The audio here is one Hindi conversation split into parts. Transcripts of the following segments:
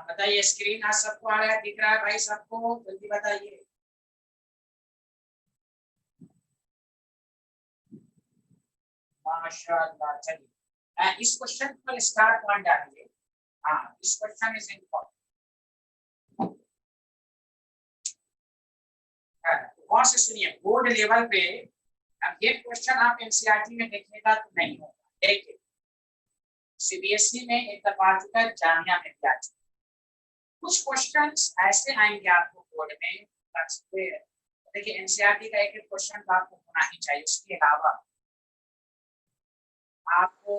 बताइए, स्क्रीन आज सबको आ रहा है, दिख रहा है भाई सबको? जल्दी बताइए। माशाल्लाह। चलिए इस क्वेश्चन पर स्टार पॉइंट डालिए। हाँ, इस क्वेश्चन इज इम्पोर्टेंट। गौर से सुनिए, बोर्ड लेवल पे अब ये क्वेश्चन आप एनसीईआरटी में देखिएगा तो नहीं होगा। देखिए, सीबीएसई में एक दफा आ चुका है, जामिया में भी आ चुका है। कुछ क्वेश्चंस ऐसे आएंगे आपको बोर्ड में, देखिए एनसीईआरटी का एक एक क्वेश्चन तो आपको होना ही चाहिए। उसके अलावा आपको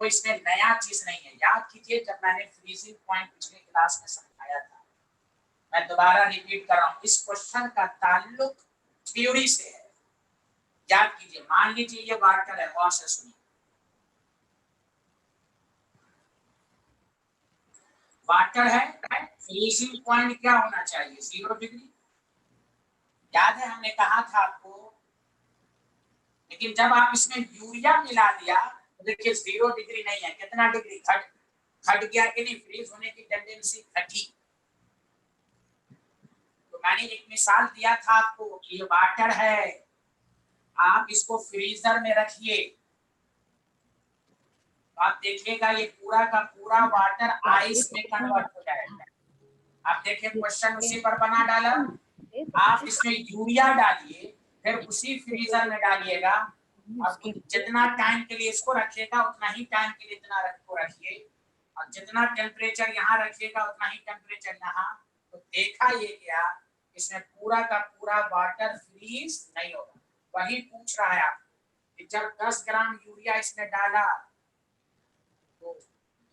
कोई इसमें नया चीज नहीं है। याद कीजिए, जब मैंने फ्रीजिंग पॉइंट पिछले क्लास में समझाया था, मैं दोबारा रिपीट कर रहा हूँ, इस क्वेश्चन का ताल्लुक थ्योरी से है। याद कीजिए, मान लीजिए ये वाटर है, गौर से सुनिए, वाटर है, फ्रीजिंग पॉइंट क्या होना चाहिए? 0 डिग्री। याद है हमने कहा था आपको, लेकिन जब आप इसमें यूरिया मिला दिया तो देखिए 0 डिग्री नहीं है, कितना डिग्री घट गया कि नहीं? फ्रीज होने की टेंडेंसी घटी। तो मैंने एक मिसाल दिया था आपको कि ये वाटर है, आप इसको फ्रीजर में रखिए, तो आप देखिएगा ये पूरा का पूरा वाटर आइस में कन्वर्ट हो जाएगा। आप देखिए क्वेश्चन उसी पर बना डाला। आप इसमें यूरिया डालिए, फिर उसी फ्रीजर में डालिएगा, और जितना टाइम के लिए इसको रखिएगा उतना ही टाइम के लिए इतना रखिए, और जितना टेम्परेचर यहाँ रखिएगा उतना ही टेम्परेचर यहाँ। तो देखा ये क्या, इसमें पूरा का पूरा वाटर फ्रीज नहीं होगा। वही पूछ रहा है आप कि जब 10 ग्राम यूरिया इसमें डाला तो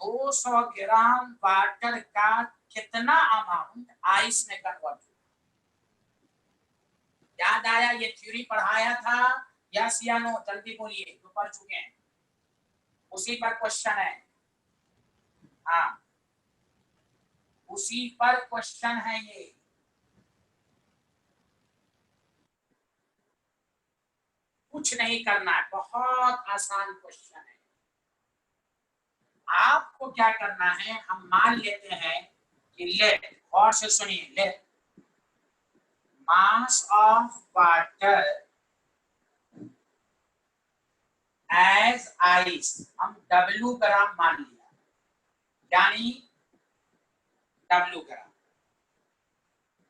200 ग्राम वाटर का कितना अमाउंट आइस में कन्वर्ट हुआ? याद आया? ये थ्योरी पढ़ाया था, यस या नो? जल्दी बोलिए, जो पढ़ चुके हैं। उसी पर क्वेश्चन है। हाँ, उसी पर क्वेश्चन है ये। कुछ नहीं करना है, बहुत आसान क्वेश्चन है। आपको क्या करना है, हम मान लेते हैं कि लेट, और से सुनिए, let mass of water as ice, हम W ग्राम मान लिया, यानी W ग्राम।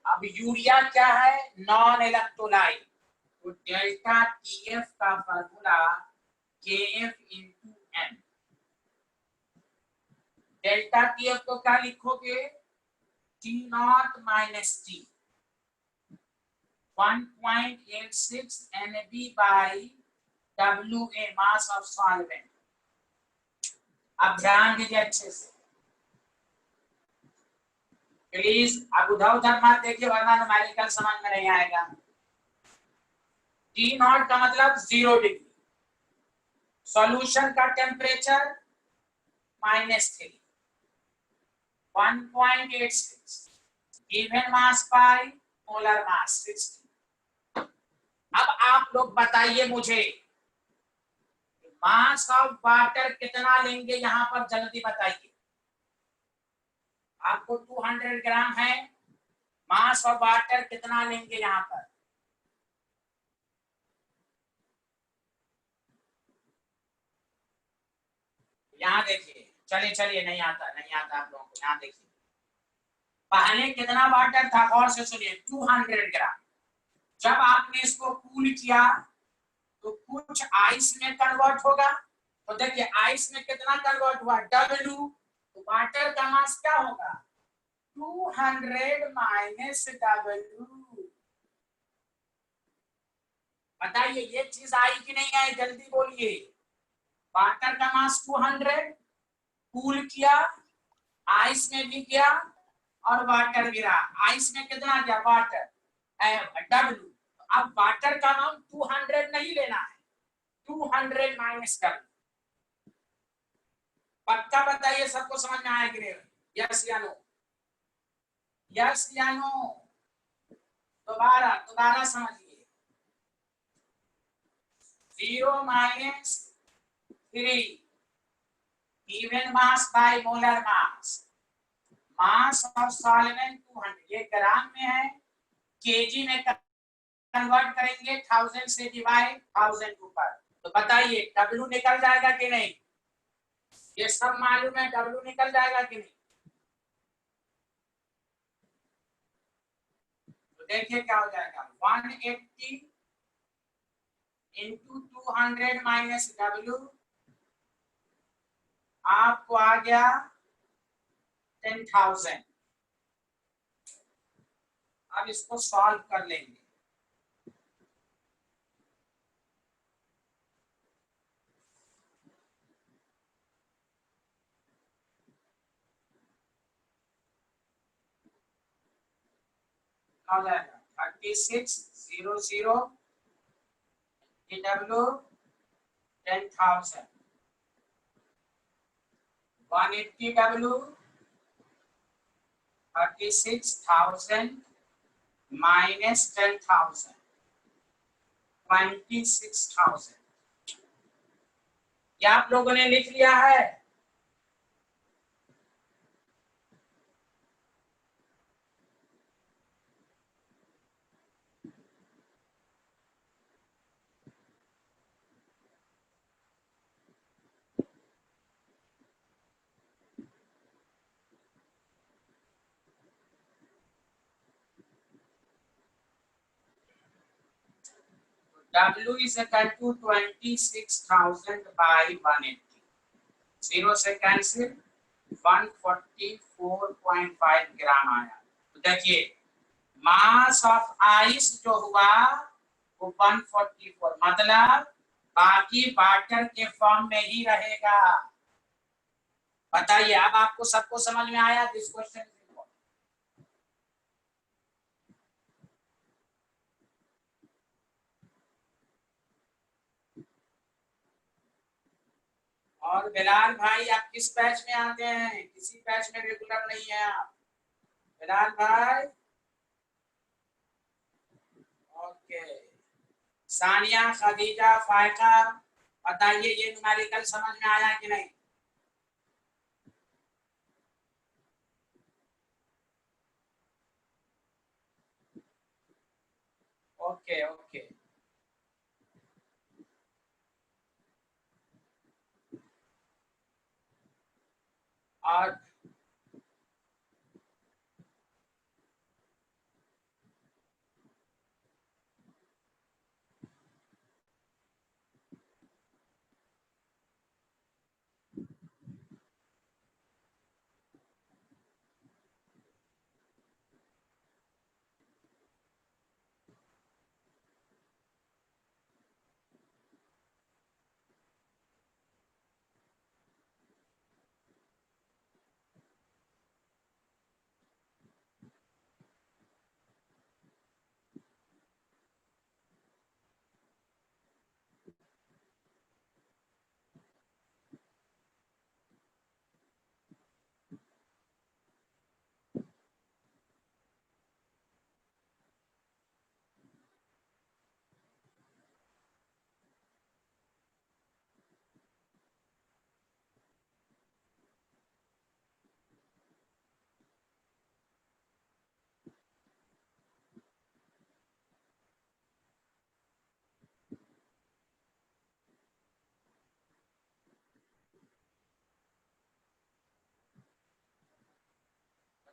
अब यूरिया क्या है, नॉन इलेक्ट्रोलाइट, तो डेल्टा TF का फार्मूला KF इंटू M। डेल्टा TF को क्या लिखोगे, T nought minus T 1.86 NB by WA mass of solvent. अब ध्यान दीजिए अच्छे से प्लीज, अब उधर उधर मत देखिए वरना न्यूमेरिकल समझ में नहीं आएगा। T नॉट का मतलब 0 डिग्री, सॉल्यूशन का temperature -3, 1.86, given mass by molar mass 60। अब आप लोग बताइए मुझे, मास ऑफ वाटर कितना लेंगे यहां पर, जल्दी बताइए। आपको 200 ग्राम है, मास ऑफ वाटर कितना लेंगे यहां पर? यहाँ देखिए, चलिए चलिए, नहीं आता नहीं आता आप लोगों को, यहाँ देखिए पहले कितना वाटर था, गौर से सुनिए, 200 ग्राम। जब आपने इसको कूल किया तो कुछ आइस में कन्वर्ट होगा, तो देखिए आइस में कितना कन्वर्ट हुआ, W, तो वाटर का मास क्या होगा, 200 माइनस W। बताइए ये चीज आई कि नहीं आई, जल्दी बोलिए। वाटर का मास 200, कूल किया, आइस में भी गया और वाटर गिरा, आइस में कितना गया वाटर, W। अब वाटर का नाम 200 नहीं लेना है, 200 माइनस W। पक्का बताइए सबको समझ में आया कि नहीं, यस या नो, यस या नो, दोबारा दोबारा समझिए, 0 minus 3 given mass by molar mass, mass of solvent 200, ये ग्राम में है, केजी में कन्वर्ट करेंगे, 1000 से डिवाइड 1000 ऊपर, तो बताइए W निकल जाएगा कि नहीं, ये सब मालूम है, W निकल जाएगा कि नहीं। तो देखिए क्या हो जाएगा, 180 इंटू 200 माइनस W, आपको आ गया 10,000। अब इसको सॉल्व कर लेंगे, हो जाएगा 3600 W 10,000, 180 W 36,000 माइनस 10,000 26,000। क्या आप लोगों ने लिख लिया है? W is equal to 26,000 by 180, 0 से कैंसिल, 144.5 ग्राम आया। तो देखिए मास ऑफ आइस जो हुआ वो 144, मतलब बाकी वाटर के फॉर्म में ही रहेगा। बताइए अब आपको सबको समझ में आया दिस क्वेश्चन? और बिलाल भाई आप किस बैच में आते हैं? किसी बैच में रेगुलर नहीं है आप। बिलाल भाई, ओके। सानिया, खदीजा, फायका, बताइए ये न्यूमेरिकल समझ में आया कि नहीं? Okay okay. और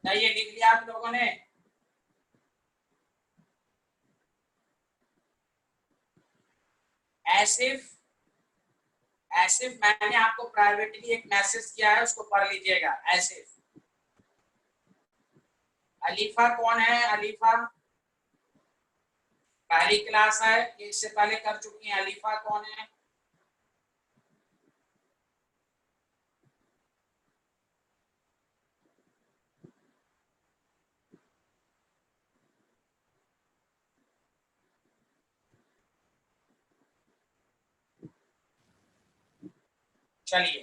बताइए, लिख लिया आप लोगों ने? एसिफ, एसिफ मैंने आपको प्राइवेटली एक मैसेज किया है, उसको पढ़ लीजिएगा। एसिफ। अलीफा कौन है? अलीफा पहली क्लास है, इससे पहले कर चुकी हैं। अलीफा कौन है? चलिए,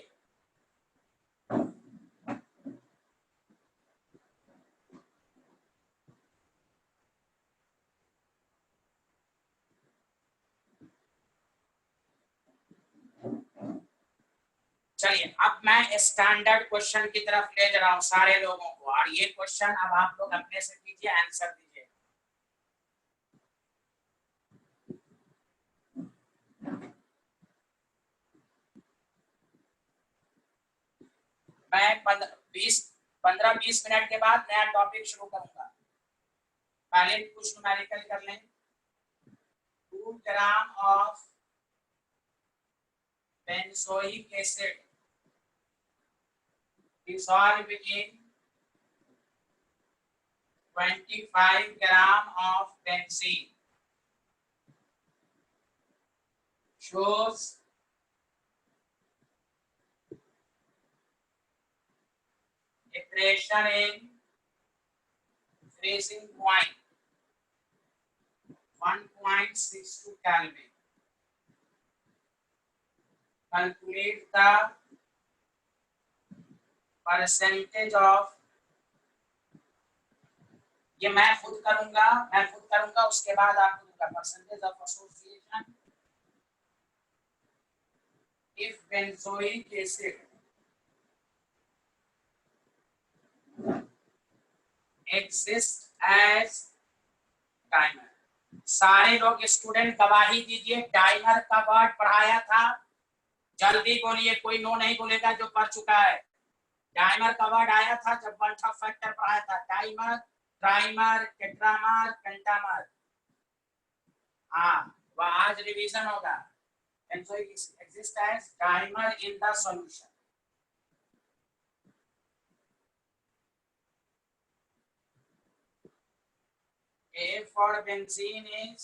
चलिए अब मैं स्टैंडर्ड क्वेश्चन की तरफ ले जा रहा हूँ सारे लोगों को, और ये क्वेश्चन अब आप लोग अपने से कीजिए, आंसर दीजिए। मैं 15-20 मिनट के बाद नया टॉपिक शुरू करूंगा। पहले कुछ न्यूमेरिकल कर लें। 2 gram of benzoic acid dissolved in 25 gram of benzene shows a pressure in freezing point 1.62 Kelvin. Calculate the percentage of, ये मैं खुद करूंगा, उसके बाद आपको दूंगा। Percentage of association if benzoic acid exists as dimer। सारे लोग स्टूडेंट गवाही दीजिए, डाइमर का वर्ड पढ़ाया था, जल्दी बोलिए, कोई नो नहीं बोलेगा जो पढ़ चुका है। डाइमर का वर्ड आया था जब बल्था फैक्टर पढ़ाया था, डाइमर, ट्राइमर, टेट्रामर, पेंटामर। हाँ, वह आज रिवीजन होगा। exist as dimer in the solution। A for benzene is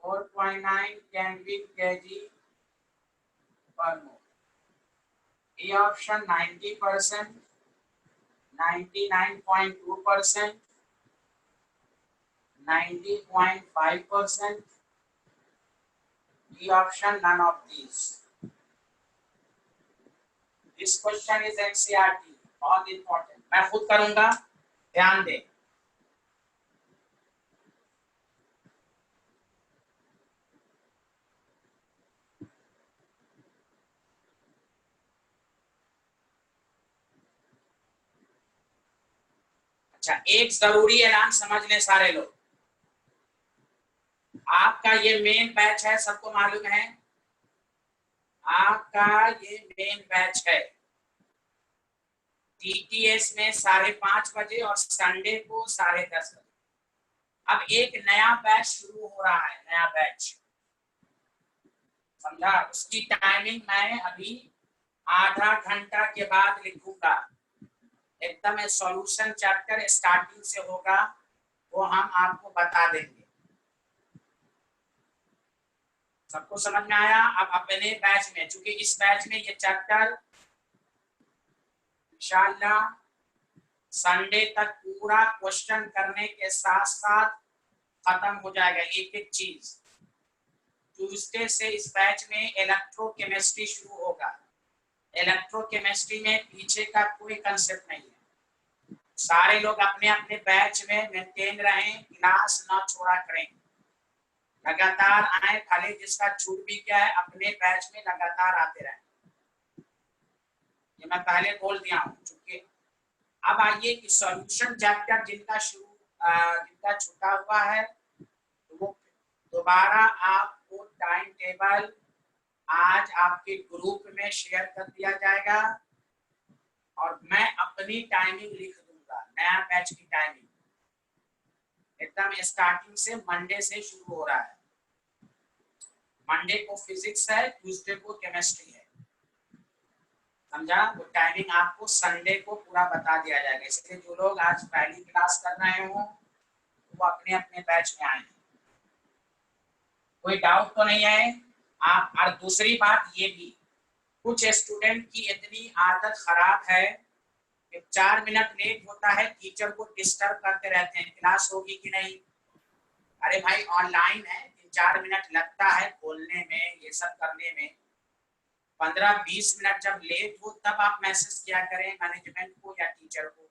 4.9 Kelvin kg per mole। A option 90%, 99.2%, 90.5%, B option none of these। This question is NCERT, all important। मैं खुद करूंगा, ध्यान दें। अच्छा, एक जरूरी ऐलान समझ लें सारे लोग। आपका ये मेन बैच है, सबको मालूम है आपका ये मेन बैच है। टीटीएस में 5:30 बजे और संडे को 10:30 बजे। अब एक नया बैच शुरू हो रहा है, नया बैच, समझा? उसकी टाइमिंग मैं अभी आधा घंटा के बाद लिखूंगा। एकदम सॉल्यूशन चैप्टर स्टार्टिंग से होगा, वो हम आपको बता देंगे। सबको समझ में आया? अब अपने बैच में, चूंकि इस बैच में ये चैप्टर इंशाल्लाह संडे तक पूरा क्वेश्चन करने के साथ साथ खत्म हो जाएगा, एक एक चीज। ट्यूसडे से इस बैच में इलेक्ट्रोकेमिस्ट्री शुरू होगा। इलेक्ट्रोकेमिस्ट्री में पीछे का कोई कंसेप्ट नहीं है। सारे लोग अपने अपने बैच में मेंटेन रहें, क्लास ना छोड़ा करें, लगातार आए, खाली जिसका छूट भी क्या है अपने बैच में लगातार आते रहे। ये मैं पहले बोल दिया हूँ। चूंकि अब आइए कि सॉल्यूशन चैप्टर जिनका छूटा हुआ है, तो वो दोबारा आपको टाइम टेबल आज आपके ग्रुप में शेयर कर दिया जाएगा और मैं अपनी टाइमिंग लिख दूंगा, नया बैच की टाइमिंग एकदम स्टार्टिंग से मंडे से शुरू हो रहा है। मंडे को फिजिक्स है, ट्यूसडे को केमिस्ट्री है, समझा? वो टाइमिंग आपको संडे को पूरा बता दिया जाएगा। इसलिए जो लोग आज पहली क्लास कर रहे हो वो अपने अपने बैच में आए, कोई डाउट तो नहीं है आप? और दूसरी बात ये भी, कुछ स्टूडेंट की इतनी आदत खराब है कि 4 मिनट लेट होता है टीचर को डिस्टर्ब करते रहते हैं, क्लास होगी कि नहीं। अरे भाई ऑनलाइन है, 3-4 मिनट लगता है बोलने में, ये सब करने में। 15-20 मिनट जब लेट हो तब आप मैसेज किया करें मैनेजमेंट को या टीचर को।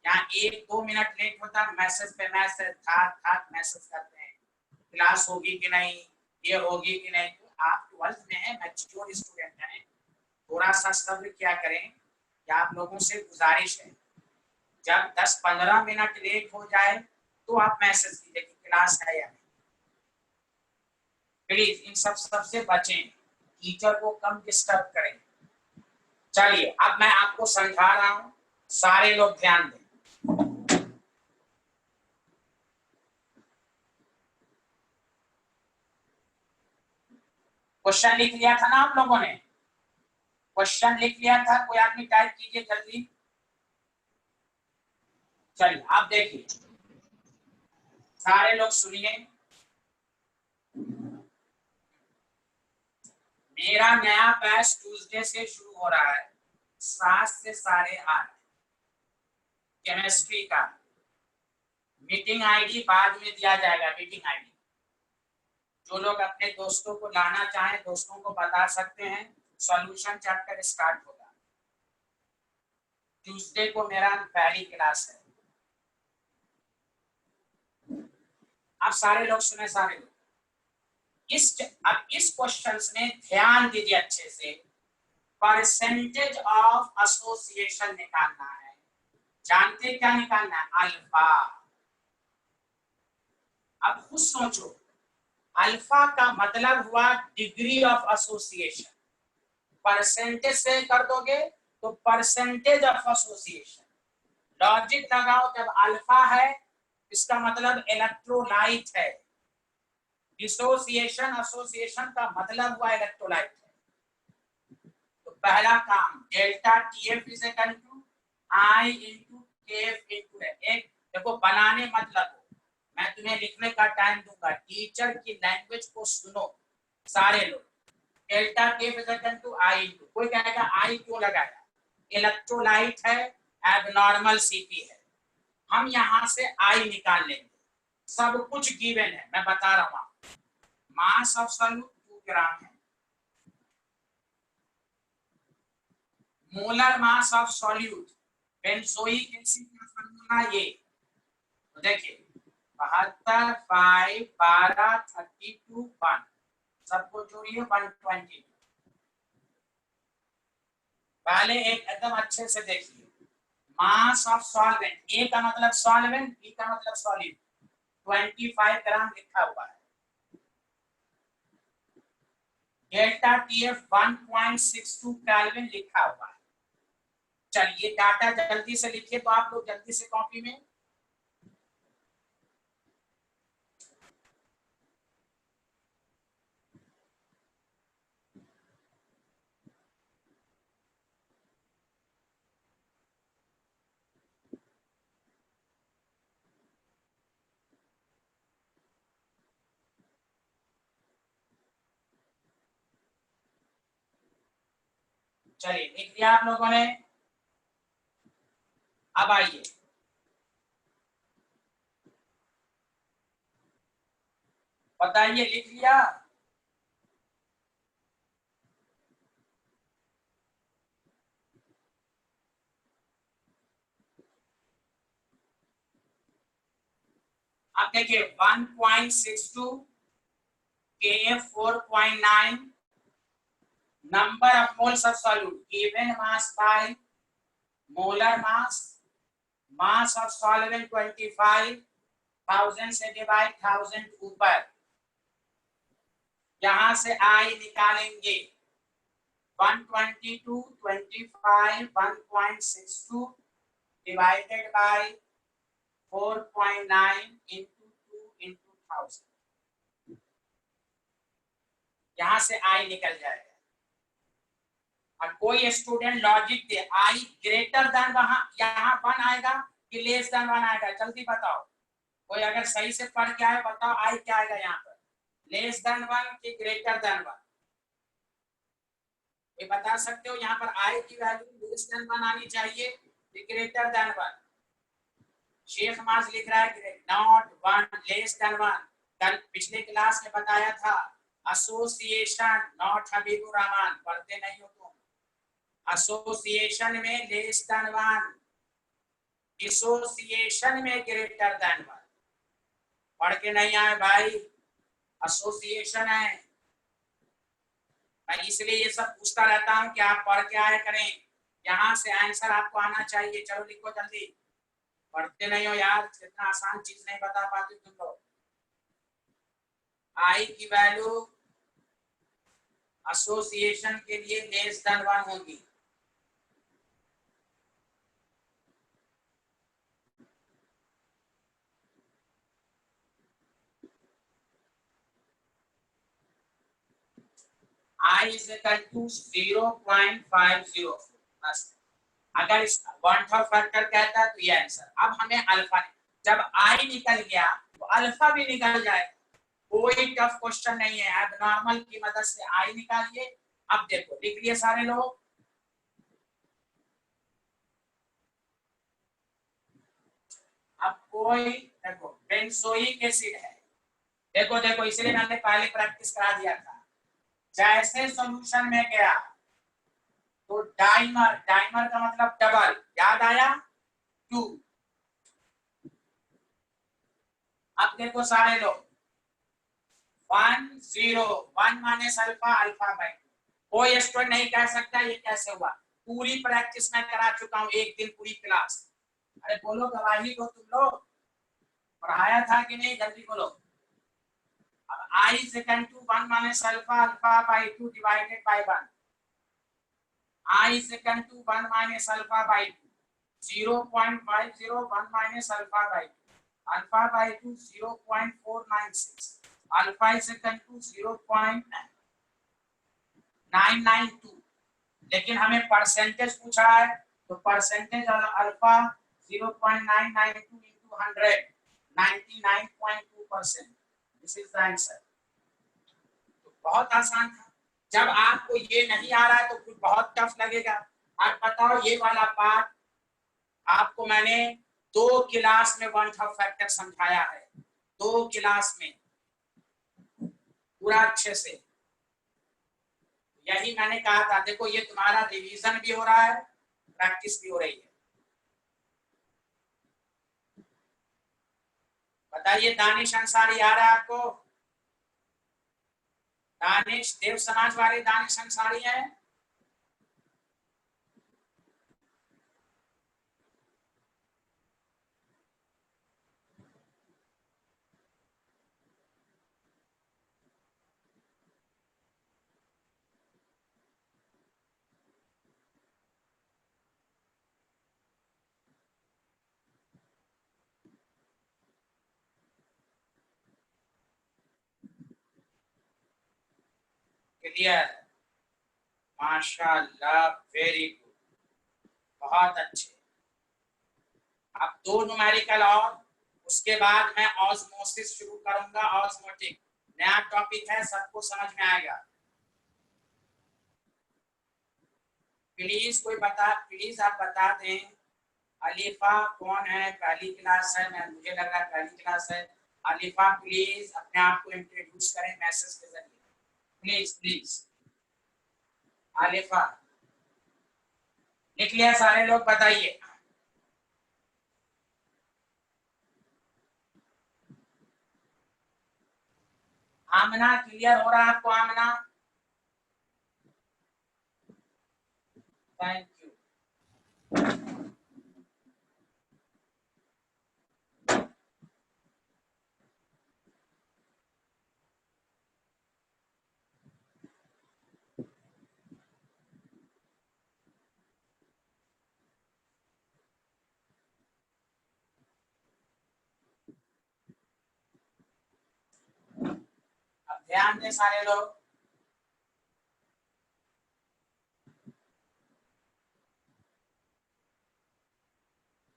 यहाँ 1-2 मिनट लेट होता मैसेज पे मैसेज थाक मैसेज करते हैं, क्लास होगी कि नहीं, ये होगी कि नहीं। तो आप 12th में है, मैच्योर स्टूडेंट हैं, थोड़ा सा सब्र क्या करें। या आप लोगों से गुजारिश है, जब 10-15 मिनट लेट हो जाए तो आप मैसेज कीजिए कि क्लास है या नहीं। प्लीज इन सबसे बचें, टीचर को कम डिस्टर्ब करें। चलिए अब मैं आपको समझा रहा हूं, सारे लोग ध्यान दें। क्वेश्चन लिख लिया था ना आप लोगों ने? क्वेश्चन लिख लिया था? कोई आदमी टाइप कीजिए जल्दी। चलिए आप देखिए, सारे लोग सुनिए। मेरा नया बैच ट्यूसडे से शुरू हो रहा है 7 से 8:30 केमिस्ट्री का। मीटिंग आईडी बाद में दिया जाएगा, मीटिंग आईडी। जो लोग अपने दोस्तों को लाना चाहें दोस्तों को बता सकते हैं। सॉल्यूशन चैप्टर स्टार्ट होगा ट्यूसडे को, मेरा पहली क्लास है। आप सारे लोग सुने, सारे लोग अब इस क्वेश्चन में ध्यान दीजिए अच्छे से। परसेंटेज ऑफ एसोसिएशन निकालना है। जानते क्या निकालना है? अल्फा। अब खुद सोचो, अल्फा का मतलब हुआ डिग्री ऑफ एसोसिएशन। परसेंटेज से कर दोगे तो परसेंटेज ऑफ एसोसिएशन। लॉजिक लगाओ, जब अल्फा है इसका मतलब इलेक्ट्रोलाइट है। डिसोसिएशन एसोसिएशन का मतलब हुआ इलेक्ट्रोलाइट है। तो पहला काम delta TF is equal to i into KF into एक। देखो बनाने मत लगो, मैं तुम्हें लिखने का टाइम दूंगा। टीचर की लैंग्वेज को सुनो सारे लोग। Delta KF is equal to i into, कोई कहेगा आई क्यों लगाया? इलेक्ट्रोलाइट है, एबनॉर्मल सीपी है, हम यहां से आई निकाल लेंगे। सब कुछ गिवन है, मैं बता रहा हूं। मास ऑफ सॉल्यूट 2 ग्राम है। Molar mass of solute benzoic acid का फॉर्मूला ये, तो देखिए 72 5 12 32 1, सबको जोड़िए 120। पहले एक एकदम अच्छे से देखिए, मास ऑफ सॉल्वेंट, ए का मतलब सॉल्वेंट, बी का मतलब सॉलिड, 25 ग्राम लिखा हुआ है। डेल्टा टीएफ 1.62 केल्विन लिखा हुआ है। चलिए डाटा जल्दी से लिखिए, तो आप लोग जल्दी से कॉपी में। चलिए लिख लिया आप लोगों ने, अब आइए बताइए, लिख लिया? अब देखिए 1.62 KF 4.9, number of moles of solute given mass by molar mass, mass of solvent 25, 1000 से डिवाइड 1000 ऊपर, यहां से आई निकालेंगे 122 25 1.62 divided by 4.9 into 2 into 1000, यहां से आई निकल जाएगा। और कोई स्टूडेंट लॉजिक दे आई ग्रेटर देन, वहां यहां 1 आएगा कि लेस देन 1 आएगा, जल्दी बताओ। कोई अगर सही से पढ़ के आए बताओ, आई क्या आएगा यहाँ पर, लेस देन 1 कि ग्रेटर देन 1? ये बता सकते हो? यहाँ पर आई की वैल्यू लेस देन 1 आनी चाहिए कि ग्रेटर देन 1? शेख माज लिख रहा है नॉट 1, लेस देन 1। कल पिछले क्लास में बताया था एसोसिएशन, नॉट हबीबुर रहमान, पढ़ते नहीं हो तुम। एसोसिएशन में लेस देन 1, एसोसिएशन में ग्रेटर देन 1। पढ़ के नहीं आए भाई, एसोसिएशन है। मैं इसलिए ये सब पूछता रहता हूँ कि आप पढ़ के आए करें, यहाँ से आंसर आपको आना चाहिए। चलो लिखो जल्दी, पढ़ते नहीं हो यार, इतना आसान चीज नहीं बता पाते तुम लोग। आई की वैल्यू एसोसिएशन के लिए लेस देन 1 होगी। I is equal to 0.50। बस अगर इस वन ऑफ फैक्टर कहता है तो ये आंसर। अब हमें अल्फा, जब आई निकल गया तो अल्फा भी निकल जाएगा, कोई टफ क्वेश्चन नहीं है। अब नॉर्मल की मदद से आई निकालिए। अब देखो लिख लिए सारे लोग, अब कोई देखो बेंजोइक एसिड है, देखो देखो इसलिए मैंने पहले प्रैक्टिस करा दिया था। जैसे सॉल्यूशन में गया तो डाइमर, डाइमर का मतलब डबल, याद आया 2। अब देखो सारे लोग 1 0 1 माइनस अल्फा, अल्फा बाई 2। कोई स्टूडेंट नहीं कह सकता ये कैसे हुआ, पूरी प्रैक्टिस मैं करा चुका हूं, एक दिन पूरी क्लास। अरे बोलो गवाही दो, तुम लोग पढ़ाया था कि नहीं, जल्दी बोलो। अब I is equal to 1 minus alpha, alpha by 2 divided by 1। I is equal to 1 minus alpha by 2, 0.50, 1 minus alpha by 2, alpha by 2 0.496, alpha is equal to 0.992। लेकिन हमें परसेंटेज पूछ रहा है, तो percentage alpha 0.992 into 100, 99.2%। This is the answer. तो बहुत आसान था। जब आपको ये नहीं आ रहा है तो कुछ बहुत टफ लगेगा। अब बताओ ये वाला पार्ट आपको मैंने 2 क्लास में वन ऑफ फैक्टर समझाया है, 2 क्लास में पूरा अच्छे से। यही मैंने कहा था, देखो ये तुम्हारा रिवीजन भी हो रहा है, प्रैक्टिस भी हो रही है। बताइए दानिश अंसारी आ रहा है आपको? दानिश देव समाज वाले दानिश अंसारी है? क्लियर, माशाल्लाह, वेरी गुड, बहुत अच्छे। अब 2 न्यूमेरिकल और उसके बाद मैं ऑस्मोसिस शुरू करूंगा, ऑस्मोटिक नया टॉपिक है, सबको समझ में आएगा। प्लीज कोई बता, प्लीज आप बता दें अलीफा कौन है, पहली क्लास है, मैं मुझे लग रहा है पहली क्लास है। अलीफा प्लीज अपने आप को इंट्रोड्यूस करें मैसेज के जरिए, प्लीज प्लीज। अलीफा लिख लिया सारे लोग, बताइए। आमना क्लियर हो रहा है आपको? आमना, थैंक यू। अब ध्यान दें सारे लोग,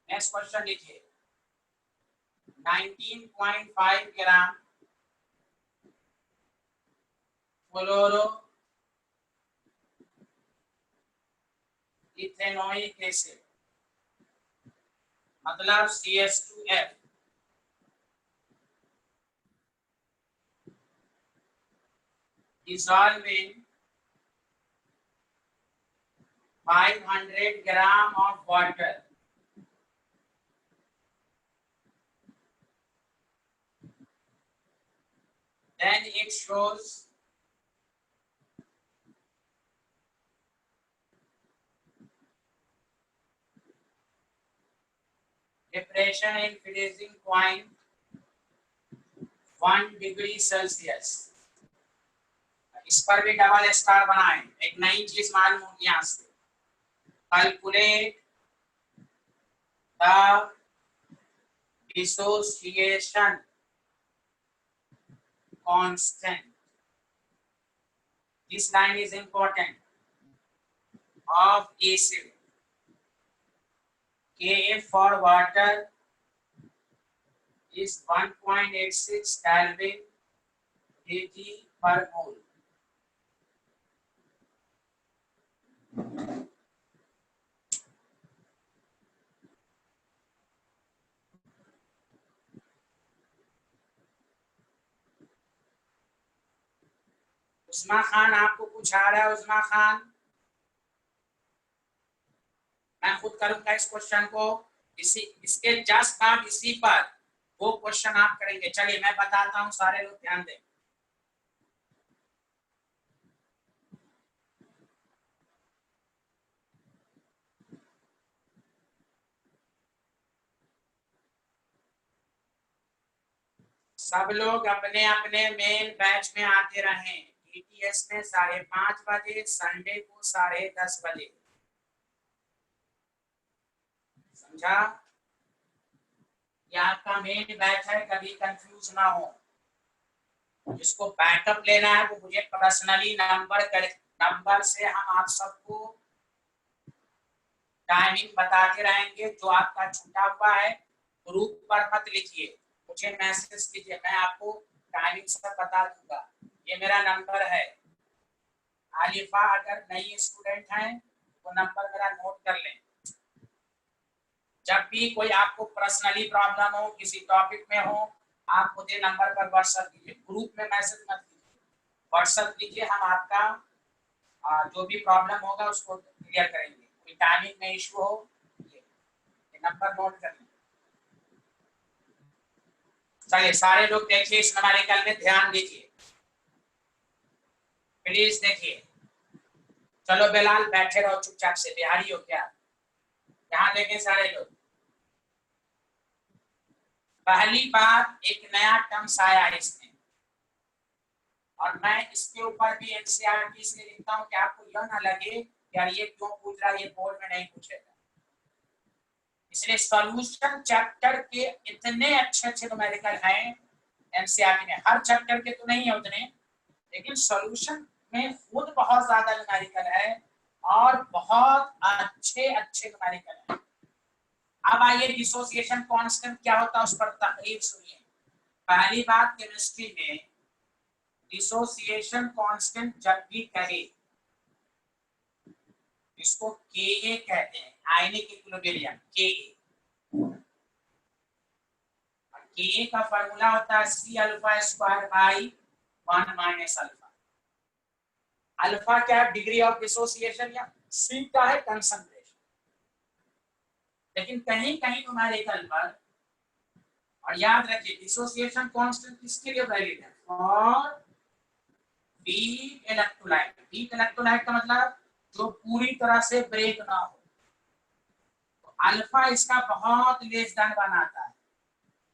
नेक्स्ट क्वेश्चन लिखिए। 19.5 ग्राम फ्लोरो इथेनोइक एसिड मतलब CH2F dissolve in 500 gram of water. Then it shows depression in freezing point 1 degree Celsius. इस पर भी डबल स्टार बनाएं, एक नई चीज मालूम होगी यहाँ से। Calculate the dissociation constant, this line is important, of acid Kf for water is 1.86 Kelvin kg per mole. Usma Khan आपको कुछ आ रहा है? उस्मा खान, मैं खुद करूंगा इस क्वेश्चन को, इसी इसके जस्ट बाद इसी पर वो क्वेश्चन आप करेंगे। चलिए मैं बताता हूं, सारे लोग ध्यान दें। सब लोग अपने अपने मेन बैच में आते रहें। टीटीएस में 5:30 बजे, संडे को 10:30 बजे, समझा? ये आपका मेन बैच है, कभी कंफ्यूज ना हो। जिसको बैकअप लेना है वो मुझे पर्सनली नंबर से हम आप सबको टाइमिंग बताते रहेंगे। जो आपका छूटा हुआ है ग्रुप पर मत लिखिए, मुझे मैसेज कीजिए, मैं आपको टाइमिंग सब बता दूंगा। ये मेरा नंबर है। आलिफा अगर नई स्टूडेंट हैं तो नंबर मेरा नोट कर लें। जब भी कोई आपको पर्सनली प्रॉब्लम हो, किसी टॉपिक में हो, आप मुझे नंबर पर व्हाट्सएप कीजिए, ग्रुप में मैसेज मत कीजिए, व्हाट्सएप कीजिए। हम आपका जो भी प्रॉब्लम होगा उसको क्लियर करेंगे। कोई टाइमिंग में इशू हो, ये नंबर नोट कर लीजिए। चलिए सारे लोग देखिए, इस न्यूमेरिकल में ध्यान दीजिए प्लीज। देखिए चलो बिलाल बैठे रहो चुपचाप से, बिहारी हो क्या? यहाँ देखें सारे लोग, पहली बात एक नया टर्म्स आया इसमें, और मैं इसके ऊपर भी एनसीईआरटी से लिखता हूँ कि आपको यह ना लगे यार ये क्यों पूछ रहा है, ये बोर्ड में नहीं पूछेगा। इसलिए सॉल्यूशन चैप्टर के इतने अच्छे अच्छे न्यूमेरिकल हैं एनसीईआरटी में, हर चैप्टर के तो नहीं है उतने, लेकिन सॉल्यूशन में खुद बहुत ज्यादा न्यूमेरिकल है और बहुत अच्छे अच्छे न्यूमेरिकल है। अब आइए डिसोसिएशन कांस्टेंट क्या होता है उस पर तकरीर सुनिए। पहली बात, केमिस्ट्री में डिसोसिएशन कांस्टेंट जब भी कहे, इसको के कहते हैं, आयनिक इक्विलिब्रियम के। के का फार्मूला होता है C alpha square by 1 minus alpha. Alpha क्या है? डिग्री ऑफ डिसोसिएशन, या सी का है कंसंट्रेशन। लेकिन कहीं कहीं न्यूमेरिकल पर, और याद रखिए डिसोसिएशन कांस्टेंट किसके लिए वैलिड है? For weak electrolyte. Weak electrolyte का मतलब जो पूरी तरह से ब्रेक ना हो, तो अल्फा इसका बहुत लेस देन बनाता है।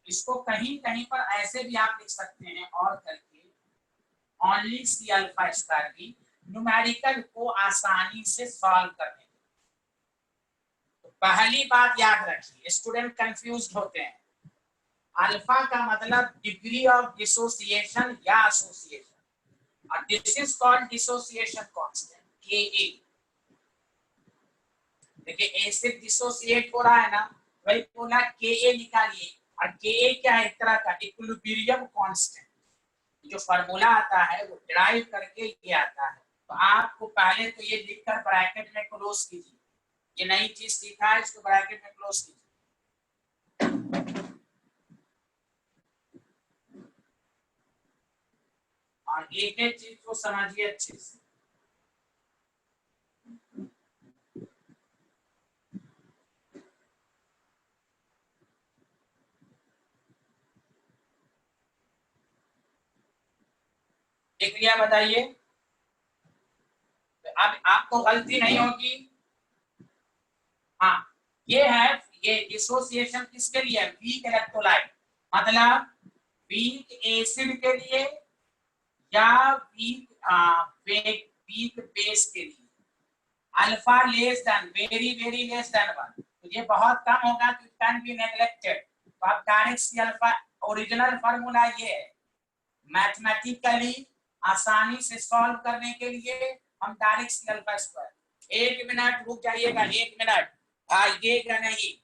इसको कहीं कहीं पर ऐसे भी आप लिख सकते हैं और करके ओनली सी अल्फा स्क्वायर भी, न्यूमेरिकल को आसानी से सॉल्व करने के। तो पहली बात याद रखिए, स्टूडेंट कंफ्यूज्ड होते हैं, अल्फा का मतलब डिग्री ऑफ डिसोसिएशन या एसोसिएशन, और this is called dissociation constant के। देखिए ए से डिसोसिएट हो रहा है ना, वही बोला के निकालिए, और के क्या है? एक तरह का इक्विलिब्रियम कांस्टेंट। जो फार्मूला आता है वो डिराइव करके ये आता है। तो आपको पहले तो ये लिखकर ब्रैकेट में क्लोज कीजिए, ये नई चीज सीखा है, इसको ब्रैकेट में क्लोज कीजिए। और एक एक चीज को समझिए अच्छे से। देख लिया? बताइए। अब आपको गलती नहीं होगी। हाँ, ये है, ये डिसोसिएशन किसके लिए है? वीक इलेक्ट्रोलाइट, मतलब वीक एसिड के लिए या वीक बेस के लिए। Alpha less than, very very less than 1, तो ये बहुत कम होगा तो इट कैन बी नेग्लेक्टेड। तो आप direct C alpha, original formula ये है, मैथमेटिकली आसानी से सॉल्व करने के लिए हम डायरेक्ट सी अल्फा स्क्वायर। एक मिनट रुक जाइएगा, एक मिनट भागिएगा नहीं।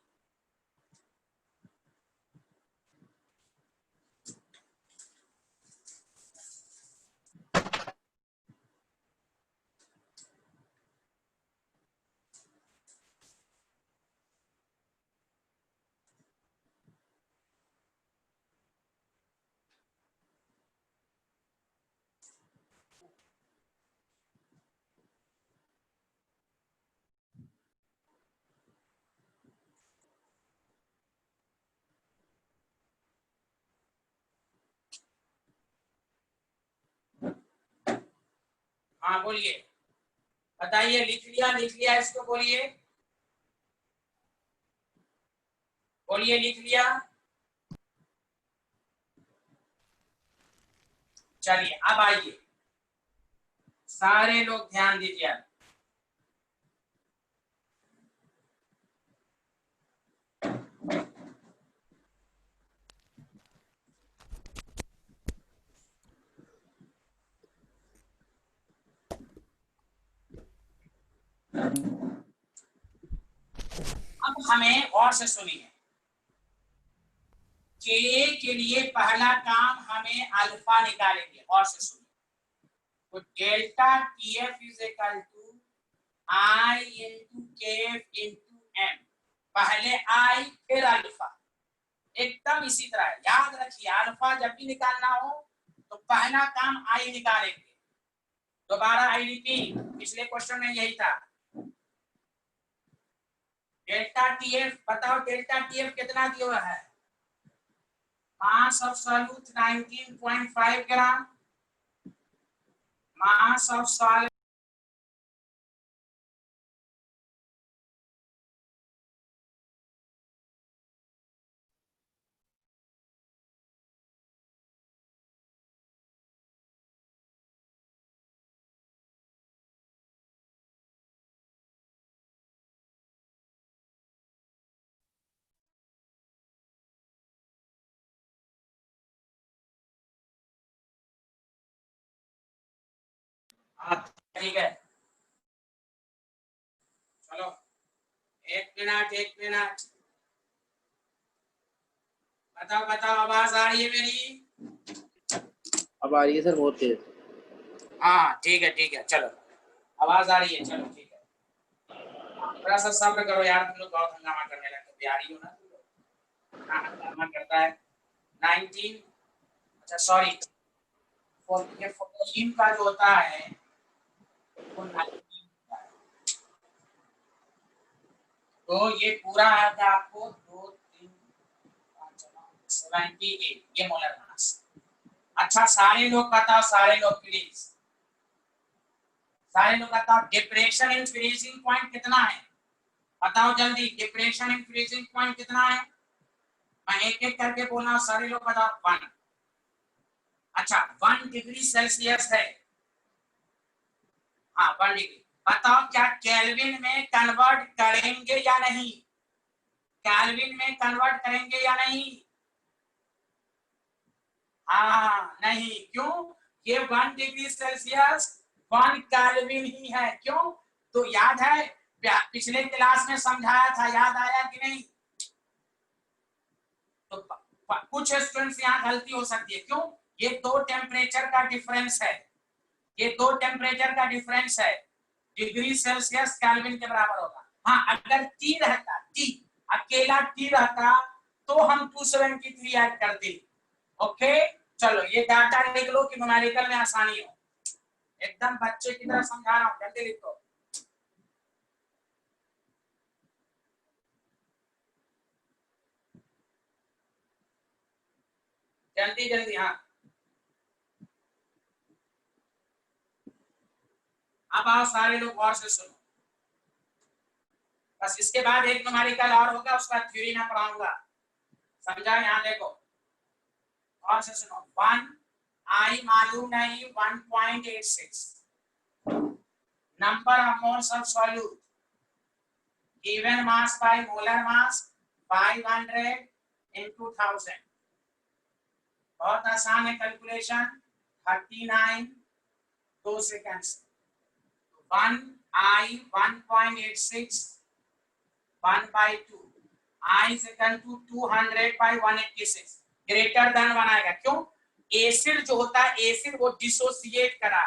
हाँ बोलिए, बताइए। लिख लिया? लिख लिया इसको? बोलिए बोलिए, लिख लिया? चलिए अब आइए सारे लोग ध्यान दीजिए। अब हमें और से सुनिए, के लिए पहला काम हमें अल्फा निकालेंगे, और से सुनिए। तो delta TF is equal to i into KF into m. पहले आई फिर अल्फा, एकदम इसी तरह याद रखिए। अल्फा जब भी निकालना हो तो पहला काम आई निकालेंगे। दोबारा आई रिपीट, पिछले क्वेश्चन में यही था। डेल्टा टीएफ बताओ, डेल्टा टीएफ कितना दिया हुआ है? मास of solute 19.5 gram, mass of solute ठीक है। चलो एक मिनट बताओ बताओ, आवाज आ रही है मेरी? अब आ रही है सर, बहुत तेज। हाँ ठीक है चलो, आवाज आ रही है, चलो ठीक है। थोड़ा सा सब्र करो यार, तुम लोग बहुत हंगामा करने लगते, बिहारी हो ना तुम लोग, हाँ हंगामा करता है। 19, अच्छा सॉरी, 14 का जो होता है वो 19 होता है, तो ये पूरा आएगा आपको 2 3 5 78 ये मोलर मास। अच्छा सारे लोग बताओ, सारे लोग प्लीज, सारे लोग बताओ डिप्रेशन इन फ्रीजिंग पॉइंट कितना है? बताओ जल्दी, डिप्रेशन इन फ्रीजिंग पॉइंट कितना है? मैं एक एक करके बोलना, सारे लोग बताओ। 1, अच्छा 1 डिग्री सेल्सियस है, हाँ 1 डिग्री। बताओ क्या केल्विन में कन्वर्ट करेंगे या नहीं? केल्विन में कन्वर्ट करेंगे या नहीं? हाँ नहीं, क्यों? ये 1 डिग्री सेल्सियस 1 केल्विन ही है, क्यों? तो याद है पिछले क्लास में समझाया था, याद आया कि नहीं? तो कुछ स्टूडेंट्स यहाँ गलती हो सकती है, क्यों? ये 2 टेम्परेचर का डिफरेंस है, ये 2 टेम्परेचर का डिफरेंस है, डिग्री सेल्सियस केल्विन के बराबर होगा। हाँ अगर टी रहता, टी अकेला टी रहता तो हम 273 ऐड करते। ओके चलो ये डाटा लिख लो कि न्यूमेरिकल में आसानी हो, एकदम बच्चे की तरह समझा रहा हूँ, जल्दी लिखो। जल्दी जल्दी, हाँ अब आओ सारे लोग और से सुनो, बस इसके बाद एक न्यूमेरिकल और होगा, उसका थ्योरी मैं पढ़ाऊंगा, समझा? यहाँ देखो और से सुनो। 1 आई मालूम नहीं 1.86 number of moles of solute given mass by molar mass 500 into 1000। बहुत आसान है कैलकुलेशन, 39 2 सेकंड से। 1 I 1.86 1 by 2 I is equal to 200 by 186 greater than 1 आएगा, क्यों? एसिड जो होता है एसिड वो डिसोसिएट करा,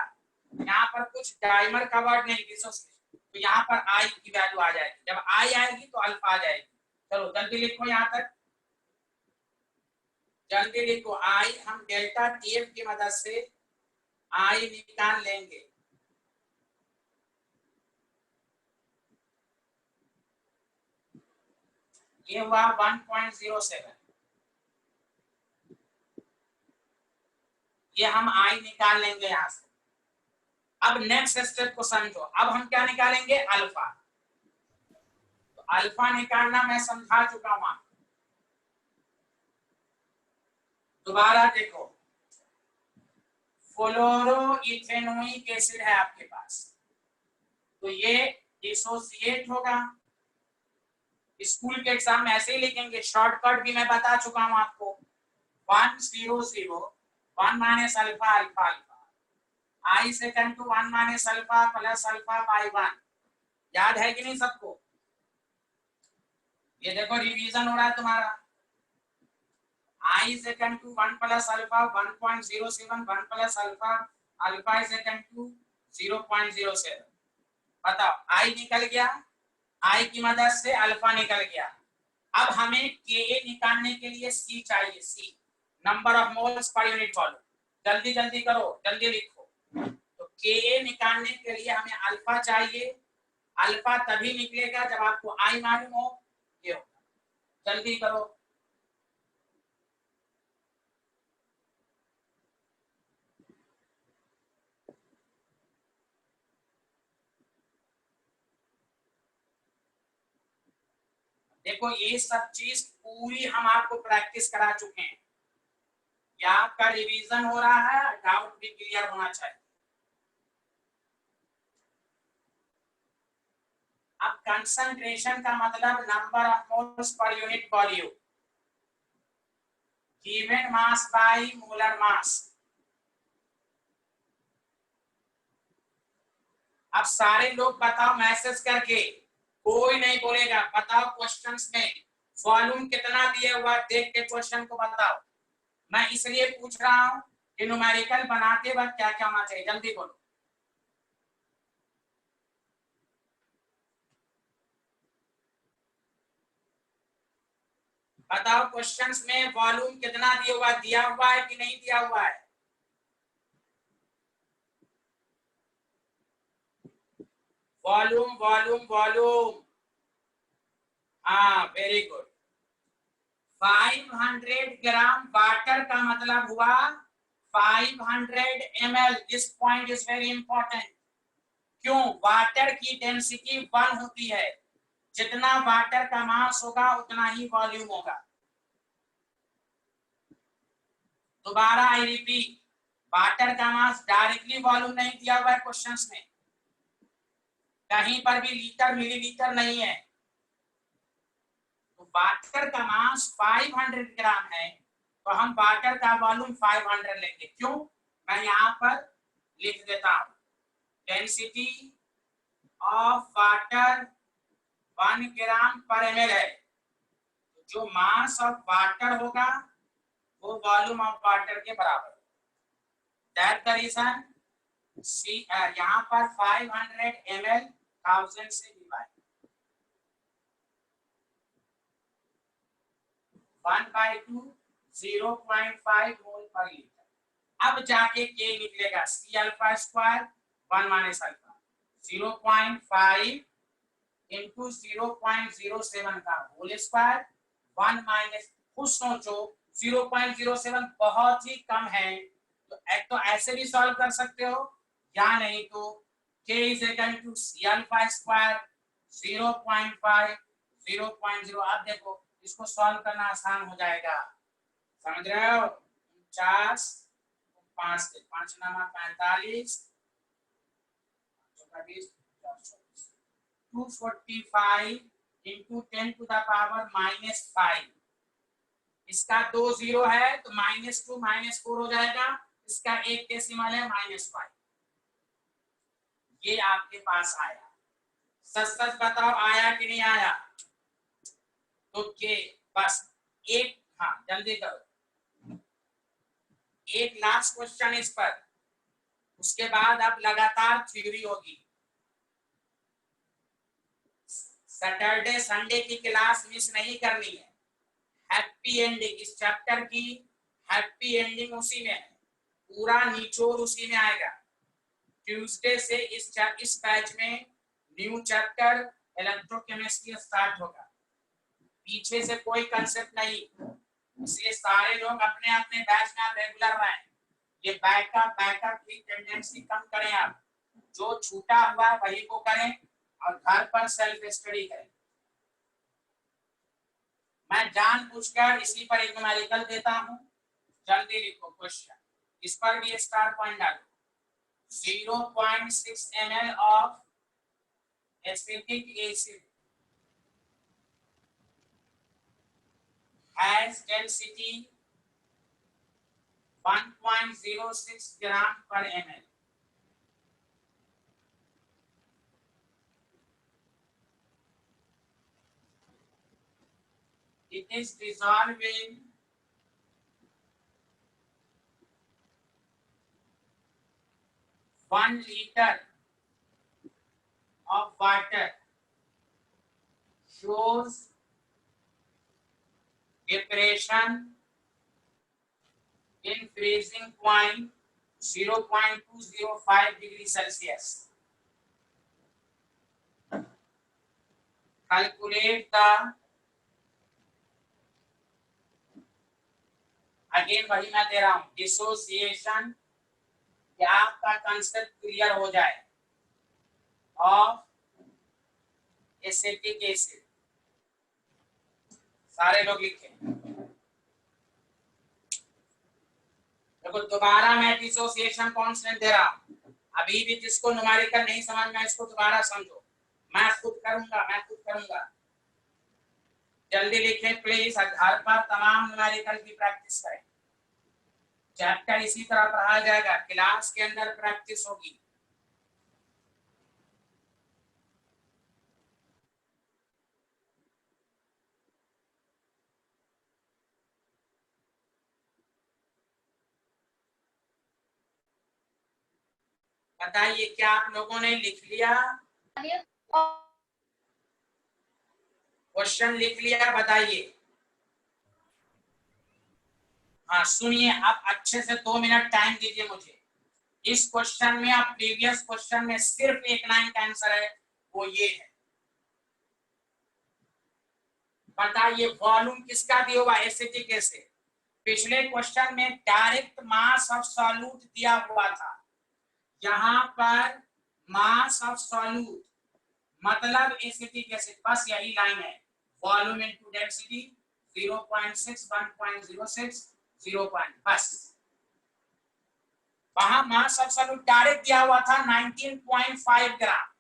यहाँ पर कुछ डाइमर का वर्ड नहीं, डिसोसिएट, तो यहाँ पर आई की वैल्यू आ जाएगी, जब आई आएगी तो अल्फा आ जाएगी। चलो जल्दी लिखो यहाँ तक, जल्दी लिखो। आई हम डेल्टा टीएफ की मदद से आई निकाल लेंगे, ये हुआ 1.07, ये हम आई निकाल लेंगे यहाँ से। अब नेक्स्ट स्टेप को समझो, अब हम क्या निकालेंगे? अल्फा। तो अल्फा निकालना मैं समझा चुका हूं, दोबारा देखो। फ्लोरोइथेनोइक एसिड है आपके पास, तो ये डिसोसिएट होगा, स्कूल के एग्जाम में ऐसे ही लिखेंगे, शॉर्टकट भी मैं बता चुका हूं आपको। 100 1 minus alpha alpha alpha i second to 1 minus alpha plus alpha by 1, याद है कि नहीं सबको? ये देखो रिवीजन हो रहा है तुम्हारा। I is equal to 1 plus alpha 1.07 1 plus alpha is equal to 0.07। बताओ I निकल गया, I की मदद से अल्फा निकल गया। अब हमें Ka निकालने के लिए C चाहिए, C number of moles per unit volume. जल्दी जल्दी करो, जल्दी लिखो। तो Ka निकालने के लिए हमें अल्फा चाहिए, अल्फा तभी निकलेगा जब आपको I मालूम हो, ये होगा। जल्दी करो, देखो ये सब चीज पूरी हम आपको प्रैक्टिस करा चुके हैं, या आपका रिवीजन हो रहा है, डाउट भी क्लियर होना चाहिए। अब कंसंट्रेशन का मतलब number of moles per unit volume, given mass by molar मास। अब सारे लोग बताओ मैसेज करके, कोई नहीं बोलेगा, बताओ क्वेश्चंस में वॉल्यूम कितना दिया हुआ देख के क्वेश्चन को बताओ। मैं इसलिए पूछ रहा हूं कि न्यूमेरिकल बनाते वक्त क्या क्या होना चाहिए, जल्दी बोलो। बताओ क्वेश्चंस में वॉल्यूम कितना दिया हुआ है कि नहीं दिया हुआ है। वॉल्यूम वॉल्यूम वॉल्यूम, हाँ वेरी गुड। 500 ग्राम वाटर का मतलब हुआ 500 ml। This point is very important. क्यों? वाटर की डेंसिटी 1 होती है, जितना वाटर का मास होगा उतना ही वॉल्यूम होगा। दोबारा आई रिपीट, वाटर का मास डायरेक्टली वॉल्यूम नहीं दिया हुआ है क्वेश्चंस में, कहीं पर भी लीटर मिलीलीटर नहीं है। तो वाटर का मास 500 ग्राम है, तो हम वाटर का वॉल्यूम 500 लेंगे। क्यों? मैं यहां पर लिख देता हूं, डेंसिटी ऑफ वाटर 1 ग्राम पर ml है, तो जो मास ऑफ वाटर होगा वो वॉल्यूम ऑफ वाटर के बराबर। दैट द रीजन सी यहाँ पर 500 ml 1000 से डिवाइड, 1/2 0.5 मोल पर लीटर। अब जाके के निकलेगा C alpha square 1 minus alpha, 0.5 into 0.07 का होल स्क्वायर 1 माइनस। खुद सोचो 0.07 बहुत ही कम है, तो ऐसे भी सॉल्व कर सकते हो, या नहीं तो k is equal to C alpha square 0.5 0.0। अब देखो इसको सॉल्व करना आसान हो जाएगा, समझ रहे हो। 49 5 से 5 नामा 45 245 इंटू 10 टू द पावर -5। इसका 2 0 है तो -2 -4 हो जाएगा, इसका एक डेसिमल है -5। ये आपके पास आया। सच सच बताओ आया कि नहीं आया। तो के बस एक, हाँ जल्दी करो, एक लास्ट क्वेश्चन इस पर, उसके बाद अब लगातार थ्योरी होगी। सैटरडे संडे की क्लास मिस नहीं करनी है। हैप्पी एंडिंग इस चैप्टर की, हैप्पी एंडिंग उसी में है, पूरा निचोड़ उसी में आएगा। ट्यूसडे से इस बैच में न्यू चैप्टर इलेक्ट्रोकेमिस्ट्री स्टार्ट होगा, पीछे से कोई कंसेप्ट नहीं, इसलिए सारे लोग अपने अपने बैच में आप रेगुलर रहें। ये बैकअप की टेंडेंसी कम करें, आप जो छूटा हुआ है वही को करें और घर पर सेल्फ स्टडी करें। मैं जानबूझकर इसी पर एक न्यूमेरिकल देता हूं, जल्दी लिखो क्वेश्चन, इस पर भी स्टार पॉइंट डालो। 0.6 ml of acetic acid has density 1.06 gram per ml. It is dissolved in 1 liter of water, shows depression in freezing point 0.205 degree Celsius. Calculate the, again वही मैं दे रहा हूं, डिसोसिएशन, कि आपका कंसेप्ट क्लियर हो जाए, ऑफ एसिटिक एसिड। सारे लोग लिखे। देखो दोबारा मैं डिसोसिएशन कांस्टेंट दे रहा हूं, अभी भी जिसको न्यूमेरिकल नहीं समझ में इसको दोबारा समझो, मैं खुद करूंगा। जल्दी लिखें प्लीज, घर पर तमाम न्यूमेरिकल की प्रैक्टिस करें। चैप्टर इसी तरह पढ़ाया जाएगा, क्लास के अंदर प्रैक्टिस होगी। बताइए क्या आप लोगों ने लिख लिया, क्वेश्चन लिख लिया? बताइए। हाँ सुनिए, आप अच्छे से 2 मिनट टाइम दीजिए मुझे। इस क्वेश्चन में आप प्रीवियस क्वेश्चन में सिर्फ एक लाइन का आंसर है, वो ये है। बताइए वॉल्यूम किसका दिया हुआ एसिटिक एसिड? पिछले क्वेश्चन में डायरेक्ट मास ऑफ सॉल्यूट दिया हुआ था, यहाँ पर मास ऑफ सॉल्यूट मतलब एसिटिक एसिड, बस यही लाइन है। Volume into density 0.6 1.06 0. बस वहां मास ऑफ सॉल्यूट डायरेक्ट दिया हुआ था 19.5 ग्राम।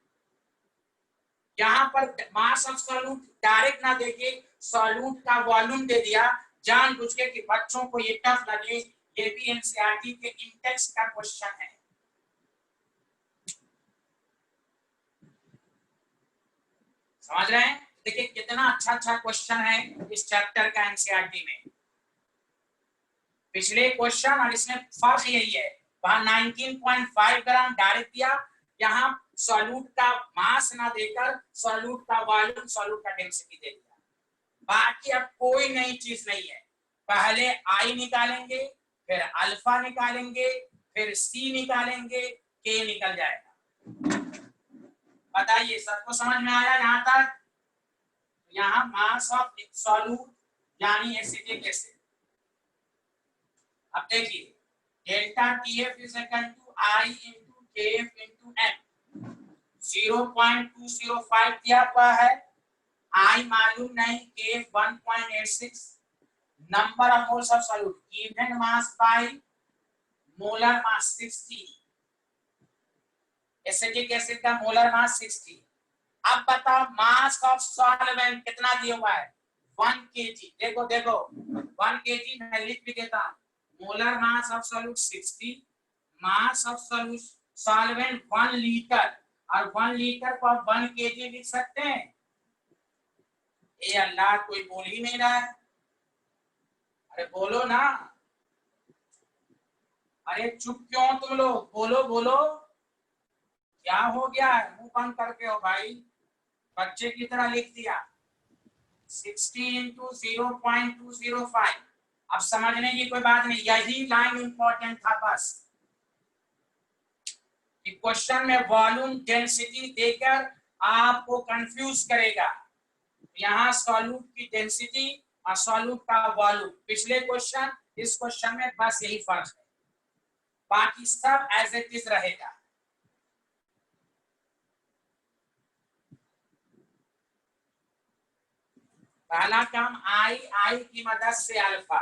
यहाँ पर मास ऑफ सॉल्यूट डायरेक्ट ना देके सॉल्यूट का वॉल्यूम दे दिया, जानबूझ के कि बच्चों को ये टफ लगे। ये भी एनसीईआरटी के इंटेक्स का क्वेश्चन है। समझ रहे हैं? देखिए कितना अच्छा क्वेश्चन है इस चैप्टर का एनसीईआरटी में। पिछले क्वेश्चन और इसमें फर्क यही है, वहां 19.5 ग्राम डायरेक्ट दिया, यहाँ सॉल्यूट का मास ना देकर सॉल्यूट का वॉल्यूम, सॉल्यूट का डेंसिटी दे दिया। बाकी अब कोई नई चीज नहीं है। पहले आई निकालेंगे, फिर अल्फा निकालेंगे, फिर सी निकालेंगे, के निकल जाएगा। बताइए सबको समझ में आया यहाँ तक? यहाँ मास ऑफ सॉल्यूट यानी एसिटिक एसिड। अब देखिए delta TF is equal to i into KF into m. 0.205 दिया हुआ है, आई मालूम नहीं, KF 1.86, number of moles of solute given mass by molar mass 60, acetic acid का मोलर मास 60। अब बताओ मास ऑफ सॉल्वेंट कितना दिया हुआ है? 1 kg। देखो 1 kg मैं लिख भी देता हूं। Molar mass of solute 60, mass of solvent 1 litre, और 1 लीटर को आप 1 kg लिख सकते हैं? ए अल्लाह, कोई बोल ही नहीं रहा है। अरे बोलो ना, अरे चुप क्यों तुम लोग? बोलो क्या हो गया है? मुंह बंद करके हो भाई, बच्चे की तरह लिख दिया। 60 इंटू 0.205। अब समझने की कोई बात नहीं, यही लाइन इंपॉर्टेंट था बस। क्वेश्चन में वॉल्यूम डेंसिटी देकर आपको कंफ्यूज करेगा। यहाँ सॉल्यूट की डेंसिटी और सॉल्यूट का वॉल्यूम, पिछले क्वेश्चन इस क्वेश्चन में बस यही फर्क है, बाकी सब एज इट इज रहेगा। पहला काम आई की मदद से अल्फा।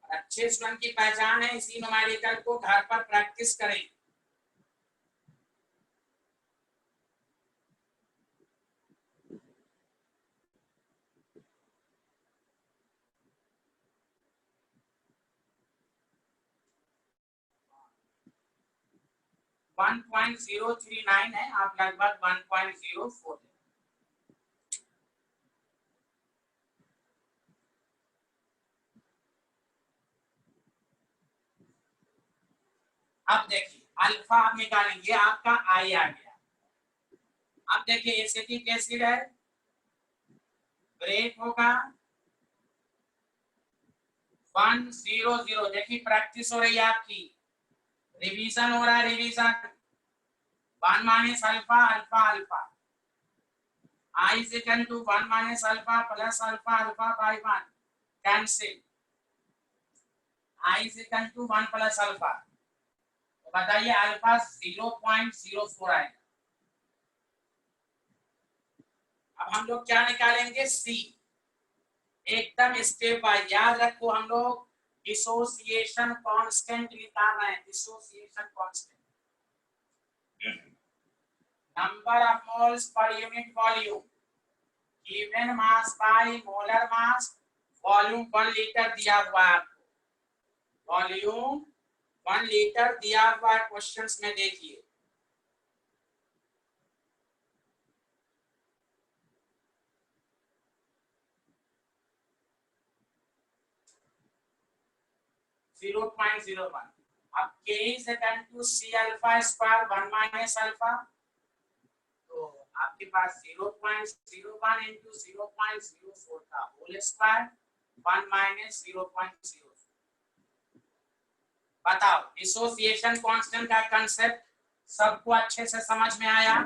अच्छे स्टूडेंट की पहचान है, इसी न्यूमेरिकल को घर पर प्रैक्टिस करें। वन 1.039 है, आप लगभग 1.04 है। अब देखिए अल्फा आप निकालेंगे, आपका आई आ गया। अब देखिए एसिटिक एसिड है, ब्रेक होगा 100। देखिए प्रैक्टिस हो रही है आपकी, रिवीजन हो रहा है, revision. 1 minus alpha alpha alpha, i is equal to 1 minus alpha plus alpha alpha by 1, cancel. I is equal to 1 plus alpha, तो बताइए अल्फा 0.04 आएगा। अब हम लोग क्या निकालेंगे, सी, एकदम स्टेप बाय। याद रखो हम लोग डिसोसिएशन कांस्टेंट निकाल रहे हैं, dissociation constant, number of moles per unit volume, given mass by molar mass, volume 1 litre दिया हुआ है आपको, वॉल्यूम 1 लीटर दिया हुआ है क्वेश्चंस में, देखिए 0.01। अब k is equal to c alpha square 1 minus alpha, तो आपके पास 0.01 into 0.04 का होल स्क्वायर 1 minus 0.04। बताओ डिसोसिएशन कांस्टेंट का कंसेप्ट सबको अच्छे से समझ में आया।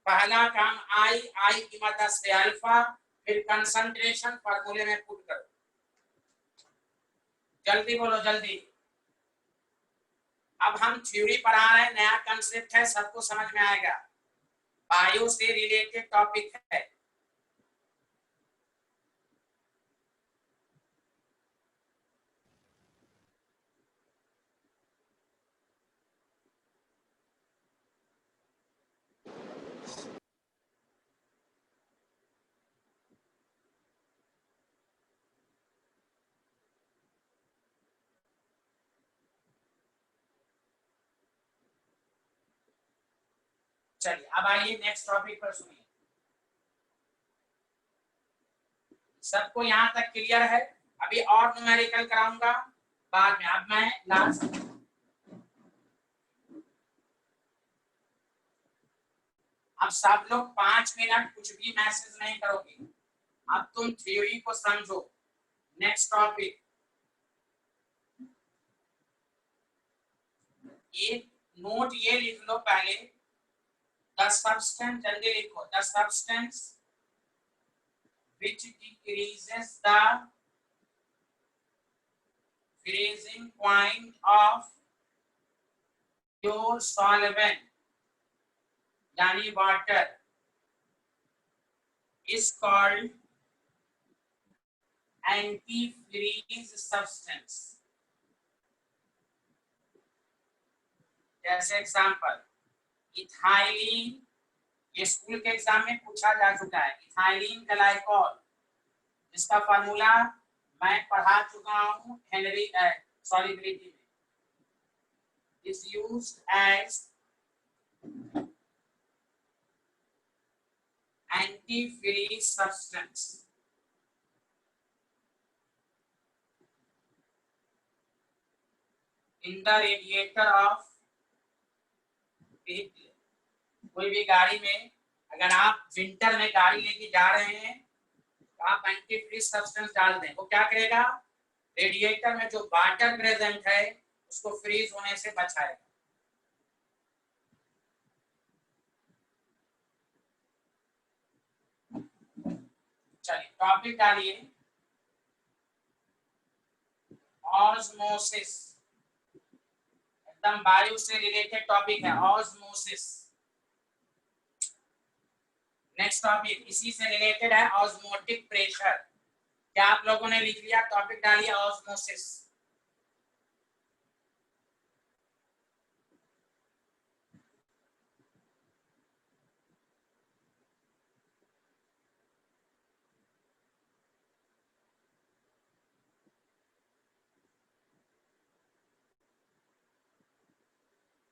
पहला काम आई की मदद से अल्फा, फिर कंसंट्रेशन फॉर्मूले में पुट करो, जल्दी बोलो जल्दी। अब हम थ्योरी पढ़ा रहे हैं, नया कंसेप्ट है, सबको समझ में आएगा, बायो से रिलेटेड टॉपिक है। चलिए अब आइए नेक्स्ट टॉपिक पर सुनिए। सबको यहाँ तक क्लियर है? अभी और न्यूमेरिकल कराऊंगा बाद में। अब मैं लास्ट, अब सब लोग 5 मिनट कुछ भी मैसेज नहीं करोगे, अब तुम थ्योरी को समझो। नेक्स्ट टॉपिक, ये नोट ये लिख लो पहले, द सब्सटेंस, जल्दी लिखो, the substance which decreases the freezing point of pure solvent यानी water is called anti-freeze substance। जैसे एग्जांपल इथाइलिन, ये स्कूल के एग्जाम में पूछा जा चुका है, इथाइलिन ग्लाइकॉल, इसका फार्मूला मैं पढ़ा चुका हूं हेनरी सॉल्युबिलिटी में, is used as anti-freeze substance। in the radiator of vehicle। कोई भी गाड़ी में अगर आप विंटर में गाड़ी लेके जा रहे हैं तो आप एंटी फ्रीज सब्सटेंस डाल दें, वो क्या करेगा, रेडिएटर में जो वाटर प्रेजेंट है उसको फ्रीज होने से बचाएगा। चलिए टॉपिक डालिए, ऑस्मोसिस, एकदम वायु से रिलेटेड टॉपिक है ऑस्मोसिस। नेक्स्ट टॉपिक इसी से रिलेटेड है, ऑस्मोटिक प्रेशर। क्या आप लोगों ने लिख लिया? टॉपिक डालिए ऑस्मोसिस।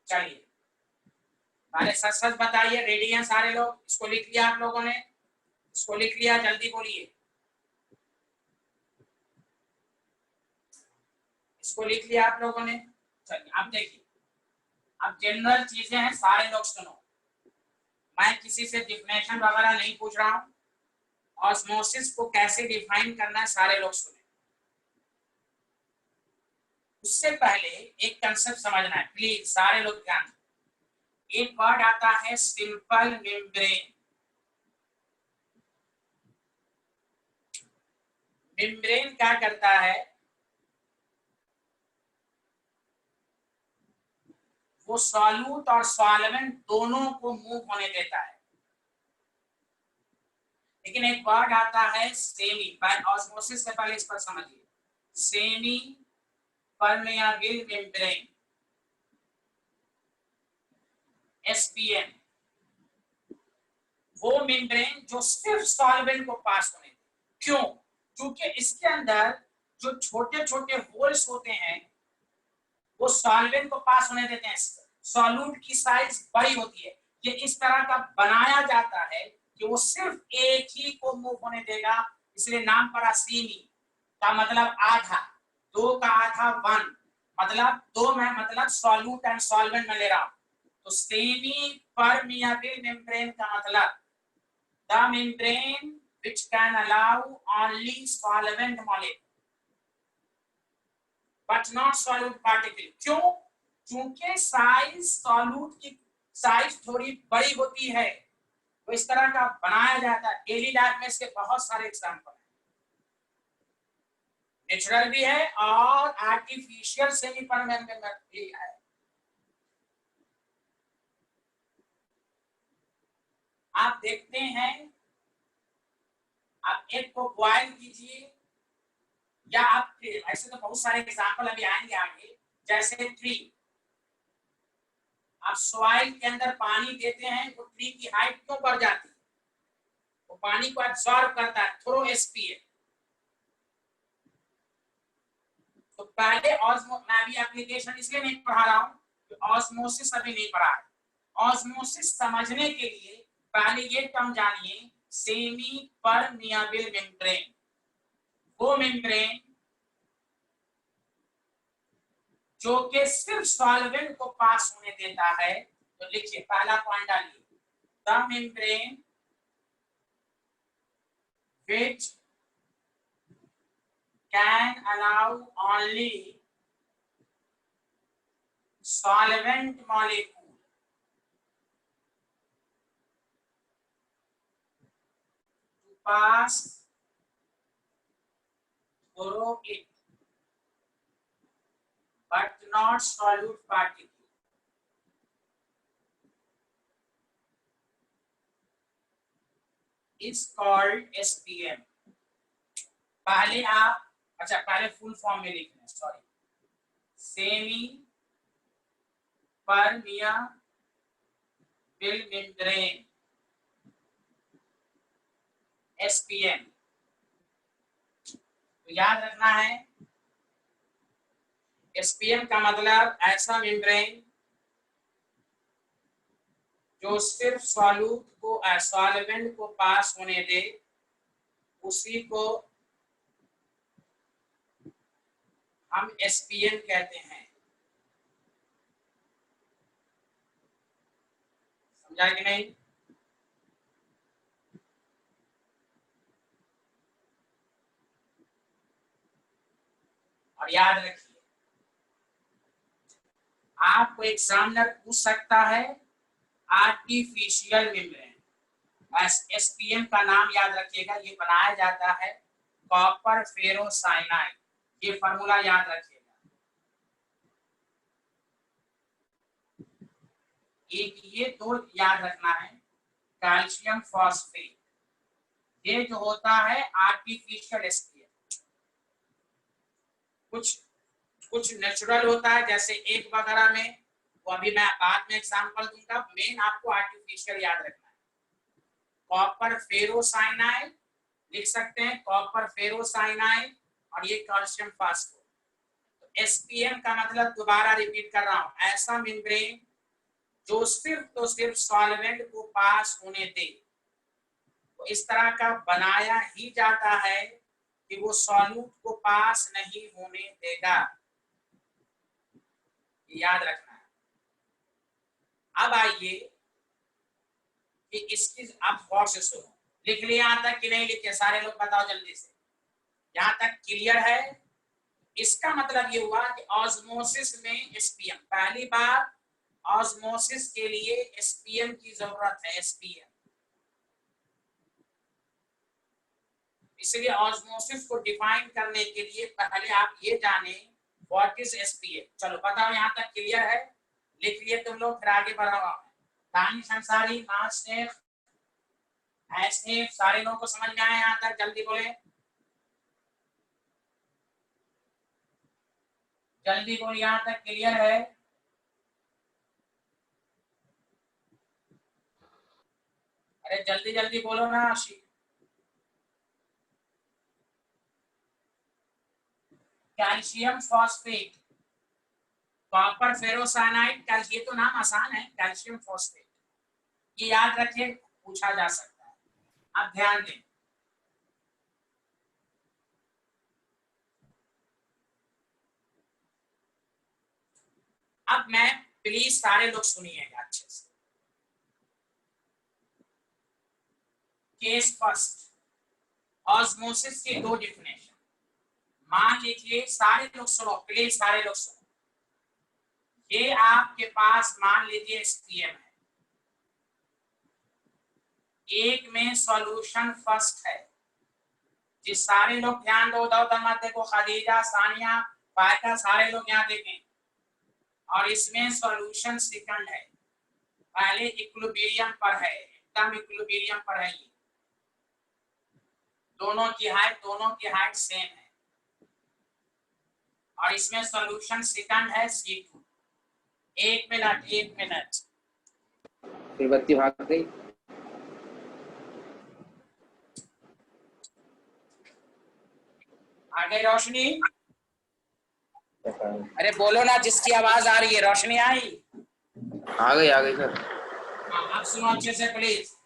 चलिए पहले सच सच बताइए, रेडी हैं सारे लोग? इसको लिख लिया आप लोगों ने? इसको लिख लिया? जल्दी बोलिए, इसको लिख लिया आप लोगों ने? चलिए अब देखिए, अब जनरल चीजें हैं, सारे लोग सुनो, मैं किसी से डिफिनेशन वगैरह नहीं पूछ रहा हूं, ऑस्मोसिस को कैसे डिफाइन करना है सारे लोग सुने। उससे पहले एक कंसेप्ट समझना है, प्लीज सारे लोग ध्यान। एक वर्ड आता है सिंपल मेम्ब्रेन। मेम्ब्रेन क्या करता है, वो सॉल्यूट और सॉल्वेंट दोनों को मूव होने देता है। लेकिन एक वर्ड आता है सेमी, ऑस्मोसिस से पहले इस पर समझिए, सेमी परमेबल मेम्ब्रेन, एसपीएम, वो मेम्ब्रेन जो सिर्फ सॉल्वेंट को पास होने दे। क्यों? क्योंकि इसके अंदर जो छोटे छोटे होल्स होते हैं वो सॉल्वेंट को पास होने देते हैं। सॉल्यूट की साइज बड़ी होती है, ये इस तरह का बनाया जाता है कि वो सिर्फ एक ही को मूव होने देगा, इसलिए नाम पड़ा सेमी का मतलब आधा, दो का आधा वन, मतलब दो में मतलब सॉल्यूट एंड सॉल्वेंट में ले रहा हूं। तो सेमी परमिएबल मेम्ब्रेन का मतलब the membrane which can allow only solvent molecule but not solute particle। क्यों? क्योंकि साइज सॉल्यूट की साइज थोड़ी बड़ी होती है, तो इस तरह का बनाया जाता है। डेली लाइफ में इसके बहुत सारे एग्जाम्पल हैं, नेचुरल भी है और आर्टिफिशियल सेमी परमेबल भी है। आप देखते हैं, आप एक को बॉयल कीजिए, या आप ऐसे तो बहुत सारे एग्जाम्पल अभी आएंगे आगे, जैसे ट्री, आप सॉइल के अंदर पानी देते हैं तो ट्री की हाइट क्यों बढ़ जाती है? वो पानी को एब्सॉर्ब करता है थ्रू एसपीएम। तो पहले मैं भी एप्लीकेशन इसलिए नहीं पढ़ा रहा हूं कि ऑस्मोसिस अभी नहीं पढ़ा है। ऑस्मोसिस समझने के लिए पहले ये टर्म जानिए, सेमी परमिएबल मेम्ब्रेन, वो मेम्ब्रेन जो कि सिर्फ सॉल्वेंट को पास होने देता है। तो लिखिए, पहला पॉइंट डालिए, the membrane which can allow only solvent molecule to pass through it but not solute particle is called SPM। पहले आप, अच्छा पहले फुल फॉर्म में लिखना है, sorry, semi permeable membrane SPM। तो याद रखना है, SPM का मतलब ऐसा मेम्ब्रेन जो सिर्फ सॉल्यूट को सॉल्वेंट को पास होने दे, उसी को हम एसपीएम कहते हैं। समझा कि नहीं? और याद रखिए, आपको एग्जामिनर पूछ सकता है आर्टिफिशियल मेम्ब्रेन, एसपीएम का नाम याद रखिएगा, ये बनाया जाता है कॉपर फेरोसाइनाइड, ये फॉर्मूला याद रखिएगा। एक ये दो याद रखना है, कैल्शियम फॉस्फेट, ये जो होता है आर्टिफिशियल एसपीएम। कुछ नेचुरल होता है, जैसे एक वगैरह में, वो अभी मैं बाद में एग्जांपल दूंगा। मेन आपको आर्टिफिशियल याद रखना है, कॉपर फेरोसाइनाइड लिख सकते हैं, कॉपर फेरोसाइनाइड, और ये कैल्शियम फास्फेट। तो एसपीएम का मतलब, दोबारा रिपीट कर रहा हूं, ऐसा मेम्ब्रेन जो सिर्फ तो सिर्फ सॉल्वेंट को पास होने दे। तो इस तरह का बनाया ही जाता है कि वो सॉल्यूट को पास नहीं होने देगा, याद रखना है। अब आइए कि इसकी आप गौर से सुनो, लिख लिया यहाँ तक कि नहीं लिखे? सारे लोग बताओ जल्दी से, यहाँ तक क्लियर है? इसका मतलब ये हुआ कि ऑस्मोसिस में एसपीएम, पहली बार ऑस्मोसिस के लिए एसपीएम की जरूरत है, एसपीएम। इसलिए ऑस्मोसिस को डिफाइन करने के लिए पहले आप ये जाने व्हाट इज एसपीएम। चलो बताओ, यहाँ तक क्लियर है? लिख लिए तुम लोग, फिर आगे बढ़ाओ। दानिश अंसारी, मास्टर ऐसे सारे लोगों को समझ में आए यहाँ तक? जल्दी बोले, जल्दी बोले, यहाँ तक क्लियर है? अरे जल्दी जल्दी बोलो ना। Calcium phosphate, copper ferrocyanide, calcium, तो नाम आसान है, कैल्शियम फॉस्फेट, ये याद रखिए, पूछा जा सकता है। अब ध्यान दें, अब मैं, प्लीज सारे लोग सुनिएगा अच्छे से। केस फर्स्ट, ऑस्मोसिस के दो डेफिनेशन। मान लीजिए, सारे लोग सुनो, प्लीज सारे लोग सुनो, ये आपके पास मान लीजिए एसपीएम है, एक में सॉल्यूशन फर्स्ट है, जिस सारे लोग ध्यान दो, मत देखो, खदीजा, सानिया, फायदा, सारे लोग यहाँ देखें, और इसमें सॉल्यूशन सेकंड है, पहले इक्विलिब्रियम पर है, एकदम इक्विलिब्रियम पर है, ये दोनों की हाइट सेम है, और इसमें सॉल्यूशन सेकंड है C2। एक मिनट, फिर बत्ती भाग गई। आगे रोशनी, अरे बोलो ना, जिसकी आवाज आ रही है। रोशनी आई? आ गई सर। अब सुनो अच्छे से प्लीज,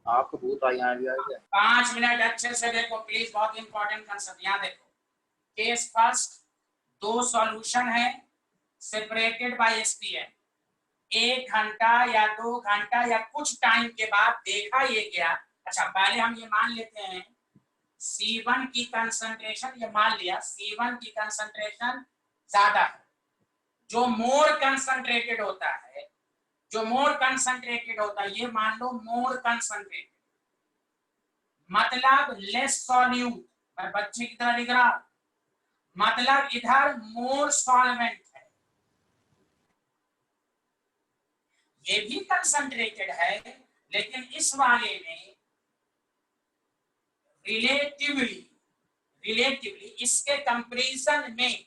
आपको भूत आई आ गया क्या? 5 मिनट अच्छे से देखो प्लीज, बहुत इंपॉर्टेंट कंसेप्ट। यहाँ देखो, केस फर्स्ट, दो सॉल्यूशन है सेपरेटेड बाय एसपीएम, 1 घंटा या 2 घंटा या कुछ टाइम के बाद देखा ये गया। अच्छा, पहले हम ये मान लेते हैं C1 की कंसंट्रेशन, ये मान लिया C1 की कंसंट्रेशन ज्यादा है। जो मोर कंसंट्रेटेड होता है, ये मान लो मोर कंसंट्रेटेड, मतलब लेस सॉल्यूट। मैं बच्चे की तरह लिख रहा हूं, मतलब इधर मोर सॉल्वेंट है, ये भी कंसंट्रेटेड है, लेकिन इस वाले में रिलेटिवली इसके कंपैरिजन में,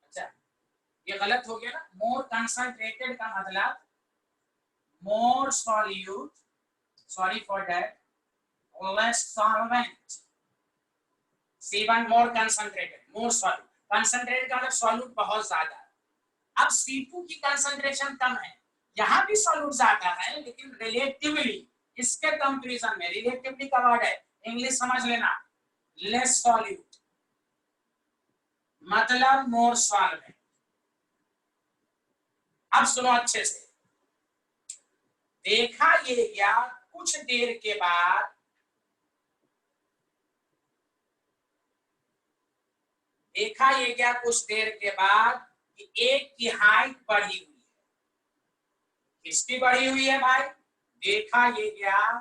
अच्छा ये गलत हो गया ना, मोर कंसंट्रेटेड का मतलब मोर solute, sorry for that, less solvent. C1 more concentrated, more solute, concentrated का मतलब सॉल्यूट बहुत ज्यादा है। अब C2 की कंसंट्रेशन कम है, यहां भी सॉल्यूट ज्यादा है, लेकिन रिलेटिवली इसके कंपैरिजन में, रिलेटिवली का वर्ड है, इंग्लिश समझ लेना, लेस सॉल्यूट मतलब मोर सॉल्वेंट। अब सुनो अच्छे से, देखा ये गया कुछ देर के बाद, कि एक की हाइट बढ़ी हुई है। किसकी बढ़ी हुई है भाई? देखा ये गया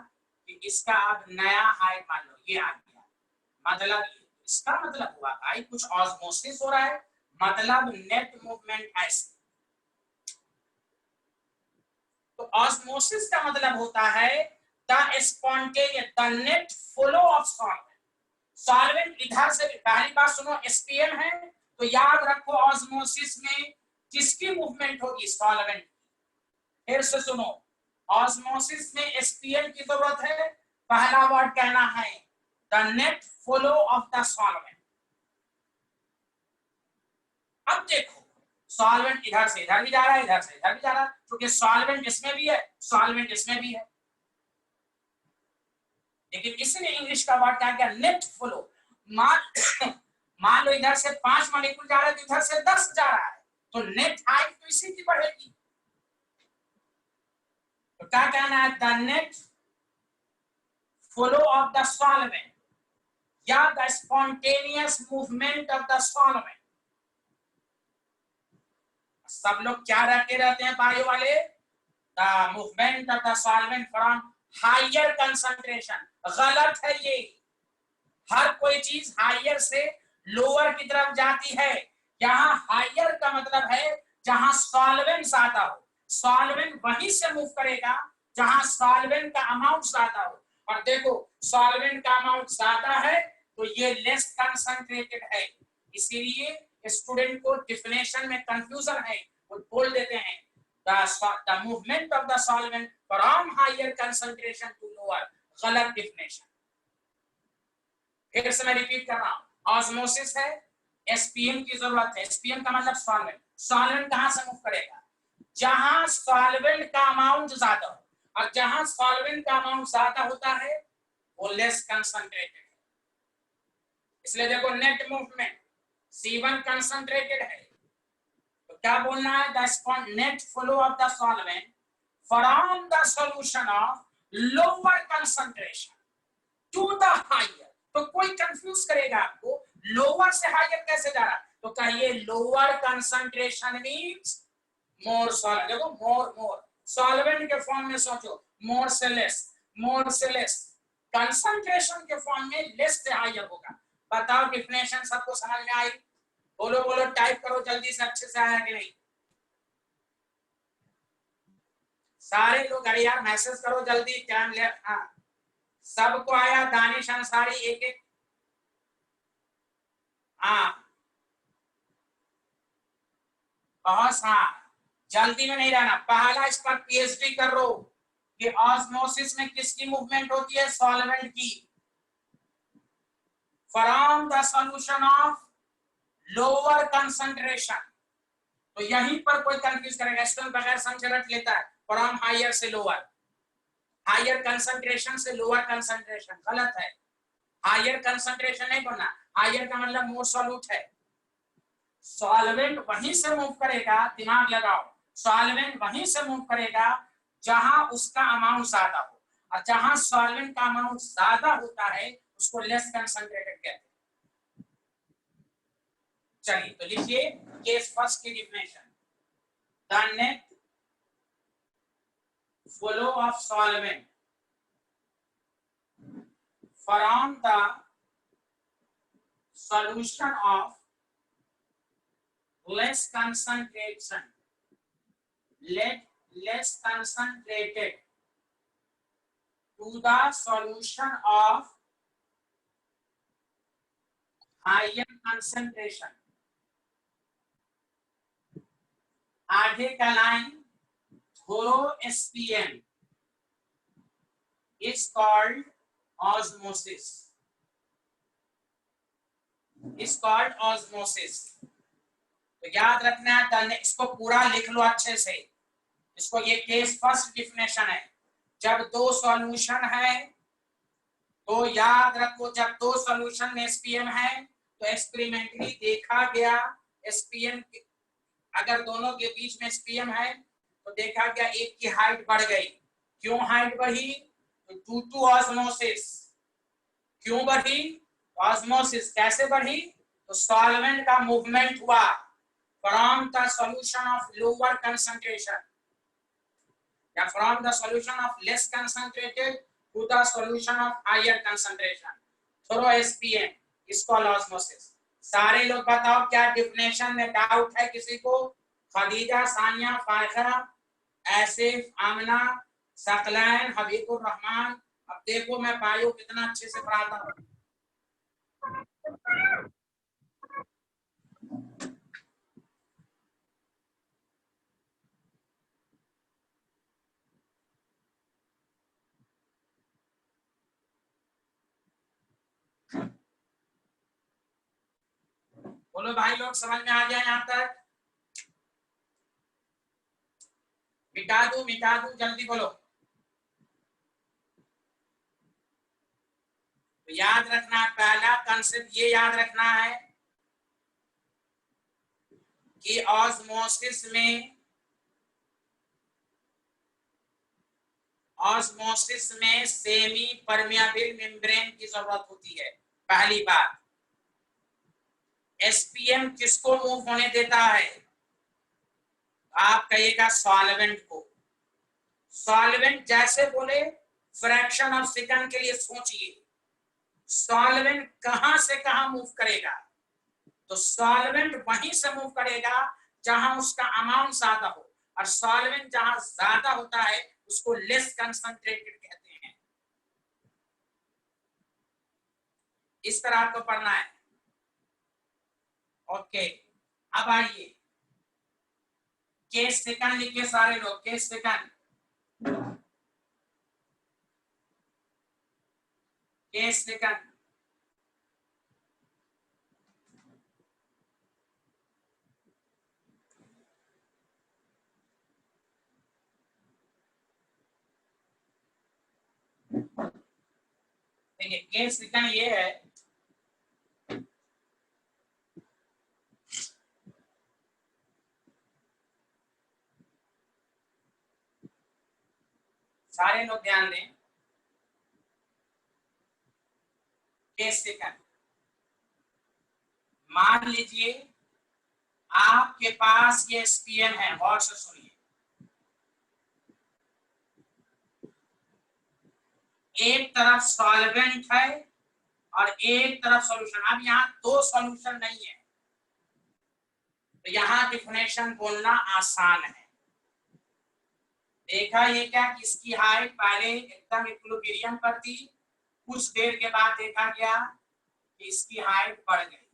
कि इसका अब नया हाइट मान लो ये आ गया, मतलब इसका मतलब हुआ भाई कुछ ऑस्मोसिस हो रहा है, मतलब नेट मूवमेंट ऐसे। तो ऑस्मोसिस का मतलब होता है the spontaneous, the net flow of solvent. Solvent इधर से, पहली बात सुनो, एसपीएम है तो याद रखो ऑस्मोसिस में किसकी मूवमेंट होगी? सॉल्वेंट। फिर से सुनो, ऑस्मोसिस में एसपीएम की जरूरत है, पहला वर्ड कहना है the net flow of the solvent. अब देखो, सॉल्वेंट इधर से इधर भी जा रहा है, इधर से इधर भी जा रहा है, क्योंकि सॉल्वेंट इसमें भी है, सॉल्वेंट इसमें भी है, लेकिन इसने इंग्लिश का वर्ड क्या किया? Net flow. मान लो इधर से 5 मॉलिक्यूल जा रहा है, तो इधर से 10 जा रहा है, तो नेट हाइट तो इसी की बढ़ेगी। तो क्या कहना है? The net flow of the solvent या the spontaneous movement of the solvent. सब लोग क्या रहते हैं बायो वाले? The movement of the solvent from higher concentration. गलत है ये, हर कोई चीज हायर से लोअर की तरफ जाती है। यहाँ हायर का मतलब है जहां सॉल्वेंट ज्यादा हो, सॉल्वेंट वहीं से मूव करेगा जहां सॉल्वेंट का अमाउंट ज्यादा हो। और देखो सॉल्वेंट का अमाउंट ज्यादा है तो ये लेस कंसंट्रेटेड है, इसीलिए स्टूडेंट को डिफिनेशन में कंफ्यूजन है, वो बोल देते हैं the movement of the solvent from higher concentration to lower, गलत डिफिनेशन। फिर से मैं रिपीट कर रहा हूं, ऑस्मोसिस है, एसपीएम की जरूरत है। एसपीएम का मतलब सॉल्वेंट। सॉल्वेंट कहां से मूव करेगा? जहां सॉल्वेंट का अमाउंट ज्यादा हो, और जहां सॉल्वेंट का अमाउंट ज्यादा होता है वो लेस कंसंट्रेटेड है। इसलिए देखो नेट मूवमेंट C1 कंसंट्रेटेड है, तो क्या बोलना है? The net flow of the solvent from the solution of lower concentration to the higher. तो कोई कंफ्यूज करेगा आपको, लोअर से हायर कैसे जा रहा है? तो कहिए lower concentration means more solvent. देखो मोर मोर सॉल्वेंट के फॉर्म में सोचो, मोर से लेस, मोर से लेस। कंसंट्रेशन के फॉर्म में लेस से हायर होगा। बताओ डिफिनेशन सबको समझ में आई? बोलो बोलो, टाइप करो जल्दी से, अच्छे से आया कि नहीं? सारे लोग अरे यार मैसेज करो जल्दी, टाइम ले। हाँ सबको आया? दानिश अंसारी एक एक। हाँ बहुत, हाँ जल्दी में नहीं रहना। पहला इस पर पीएचडी कर लो कि ऑस्मोसिस में किसकी मूवमेंट होती है? सॉल्वेंट की, from the solution of lower concentration. तो यहीं पर कोई कंफ्यूज करेगा, स्टूडेंट बगैर समझे रट लेता है फ्रॉम हायर से लोअर, हायर कंसंट्रेशन से लोअर कंसंट्रेशन। गलत है, हायर कंसंट्रेशन नहीं बनना, हायर का मतलब मोर सॉल्यूट है। सॉल्वेंट वहीं से मूव करेगा, दिमाग लगाओ, सॉल्वेंट वहीं से मूव करेगा जहां उसका अमाउंट ज्यादा हो, और जहां सॉल्वेंट का अमाउंट ज्यादा होता है उसको लेस कंसंट्रेटेड कहते हैं। चलिए तो लिखिए केस फर्स्ट की definition, the net flow of solvent from the solution of less concentration, less concentrated to the solution of higher concentration। आगे का line, thorough SPM is called osmosis, is called osmosis। तो याद रखना है, इसको पूरा लिख लो अच्छे से, इसको, ये केस फर्स्ट डिफिनेशन है। जब दो सॉल्यूशन है तो याद रखो, जब दो सॉल्यूशन में एसपीएम है तो एक्सपेरिमेंटली देखा गया एसपीएम, अगर दोनों के बीच में एसपीएम है तो देखा गया एक की हाइट बढ़ गई। क्यों हाइट बढ़ी? तो ड्यू टू ऑस्मोसिस। क्यों बढ़ी? ऑस्मोसिस। कैसे बढ़ी? तो सॉल्वेंट का मूवमेंट हुआ from the solution of lower concentration या from the solution of less concentrated to the solution of higher concentration through SPM, इसको ऑस्मोसिस। सारे लोग बताओ क्या डिफिनेशन में डाउट है किसी को? खदीजा, सानिया, फारिजा, आसिफ, आमना, सकलैन, हबीबुर रहमान। अब देखो मैं बायो कितना अच्छे से पढ़ाता हूँ। बोलो भाई लोग समझ में आ गया यहाँ तक? मिटा दू जल्दी बोलो। तो याद रखना, पहला कंसेप्ट ये याद रखना है कि ऑस्मोसिस में सेमी परमिएबल मेम्ब्रेन की जरूरत होती है। पहली बात, एसपीएम किसको मूव होने देता है? आप कहिएगा सॉल्वेंट को। सॉल्वेंट जैसे बोले फ्रैक्शन ऑफ सेकंड के लिए सोचिए, सॉल्वेंट कहां से कहां मूव करेगा? तो सॉल्वेंट वहीं से मूव करेगा जहां उसका अमाउंट ज्यादा हो, और सॉल्वेंट जहां ज्यादा होता है उसको लेस कंसंट्रेटेड कहते हैं। इस तरह आपको पढ़ना है। ओके, अब आइए केस सेकंड लिखिए सारे लोग, केस सेकंड, केस सेकंड। देखिए केस सेकंड ये है, सारे लोग ध्यान दें। केस सेकंड, मान लीजिए आपके पास ये एसपीएम है, गौर से सुनिए, एक तरफ सॉल्वेंट है और एक तरफ सॉल्यूशन। अब यहाँ दो सॉल्यूशन नहीं है, तो यहाँ डिफिनेशन बोलना आसान है। देखा ये क्या, किसकी हाइट पहले एकदम इक्विलिब्रियम पर थी, कुछ देर के बाद देखा गया कि इसकी हाइट बढ़ गई।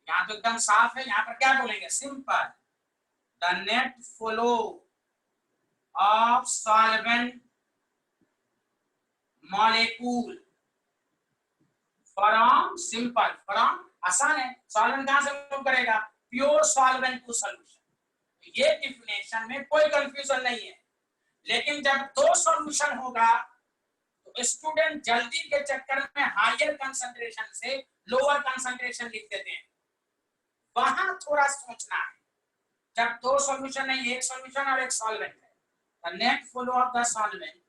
यहाँ तो एकदम साफ है, यहाँ पर क्या बोलेंगे, simple, the net flow of solvent molecule from, simple from, आसान है, सॉल्वेंट कहां से मूव करेगा, प्योर सॉल्वेंट टू सॉल्यूशन। ये डिफिनेशन में कोई कंफ्यूजन नहीं है। लेकिन जब दो सॉल्यूशन होगा तो स्टूडेंट जल्दी के चक्कर में हायर कंसंट्रेशन से लोअर कंसंट्रेशन लिख देते हैं, वहां थोड़ा सोचना है। जब दो सॉल्यूशन नहीं, एक सॉल्यूशन और एक सॉल्वेंट है, the net flow of the solvent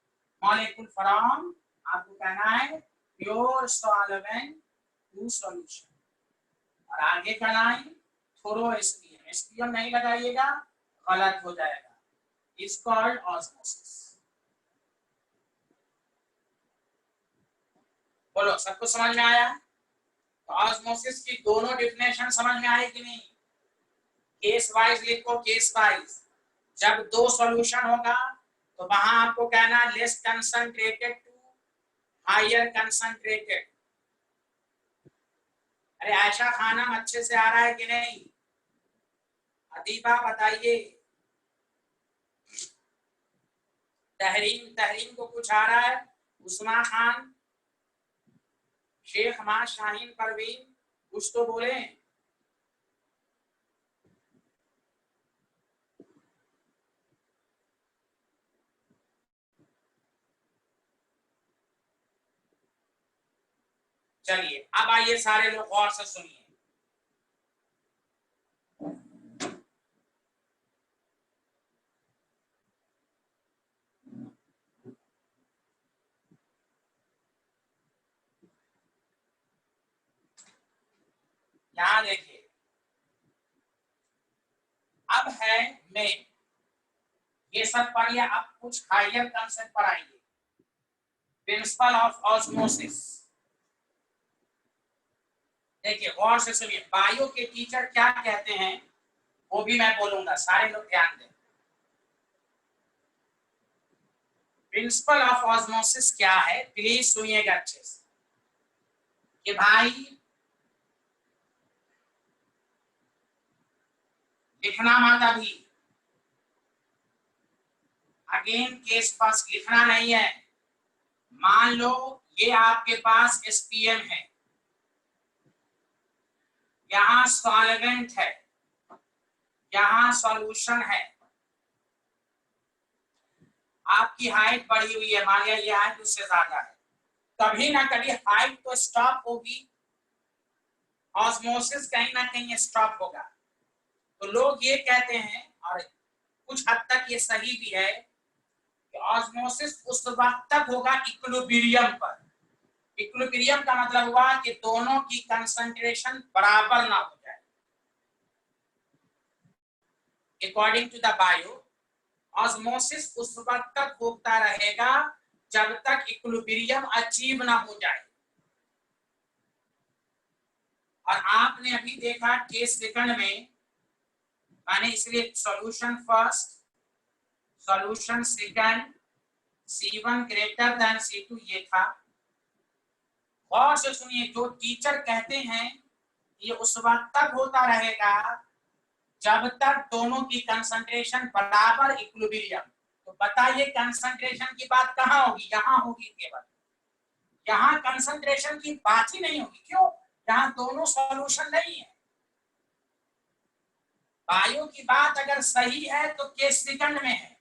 molecule from, आपको कहना है प्योर सॉल्वेंट टू सॉल्यूशन, और आगे का लाइन थोरो एसपीएम, एसपीएम नहीं लगाइएगा, गलत हो जाएगा, इज कॉल्ड ऑस्मोसिस। बोलो सबको समझ में आया? तो ऑस्मोसिस की दोनों डिफिनेशन समझ में आई कि नहीं? केस वाइज लिखो, केस वाइज। जब दो सॉल्यूशन होगा तो वहां आपको कहना less concentrated to higher concentrated. अरे आयशा खानम अच्छे से आ रहा है कि नहीं? अदीबा बताइए, तहरीम, तहरीम को कुछ आ रहा है? उस्मा खान, शेख मां, शाहीन, परवीन, कुछ तो बोले। चलिए अब आइए सारे लोग गौर से सुनिए। यहां देखिए, अब है मेन, ये सब पढ़ लिया, अब कुछ हायर कंसेप्ट पर आइए। प्रिंसिपल ऑफ ऑस्मोसिस, देखिए गौर से सुनिए, बायो के टीचर क्या कहते हैं वो भी मैं बोलूंगा, सारे लोग ध्यान दें। प्रिंसिपल ऑफ ऑस्मोसिस क्या है, प्लीज सुनिएगा अच्छे से कि भाई लिखना मत अभी, अगेन केस फर्स्ट लिखना नहीं है। मान लो ये आपके पास एसपीएम है, यहां सॉल्वेंट है, यहां सॉल्यूशन है, आपकी हाइट बढ़ी हुई है, मान लिया ये हाइट उससे ज्यादा है, कभी ना कभी हाइट तो स्टॉप होगी, ऑस्मोसिस कहीं ना कहीं स्टॉप होगा। तो लोग ये कहते हैं, और कुछ हद तक ये सही भी है, कि ऑस्मोसिस उस वक्त तक होगा इक्विलिब्रियम पर। इक्विलिब्रियम का मतलब हुआ कि दोनों की कंसंट्रेशन बराबर ना हो जाए। According to the bio, osmosis उस वक्त तक होता रहेगा जब तक इक्विलिब्रियम अचीव ना हो जाए। और आपने अभी देखा केस सेकंड में मैंने इसलिए solution first, solution second, C1 greater than C2 ये था। गौर से सुनिए, जो टीचर कहते हैं ये उस वक्त तक होता रहेगा जब तक दोनों की कंसंट्रेशन बराबर इक्विलिब्रियम। तो बताइए कंसंट्रेशन की बात कहाँ होगी? यहाँ होगी केवल। यहाँ कंसंट्रेशन की बात ही नहीं होगी। क्यों? यहाँ दोनों सॉल्यूशन नहीं है। बायो की बात अगर सही है तो केस सेकंड में है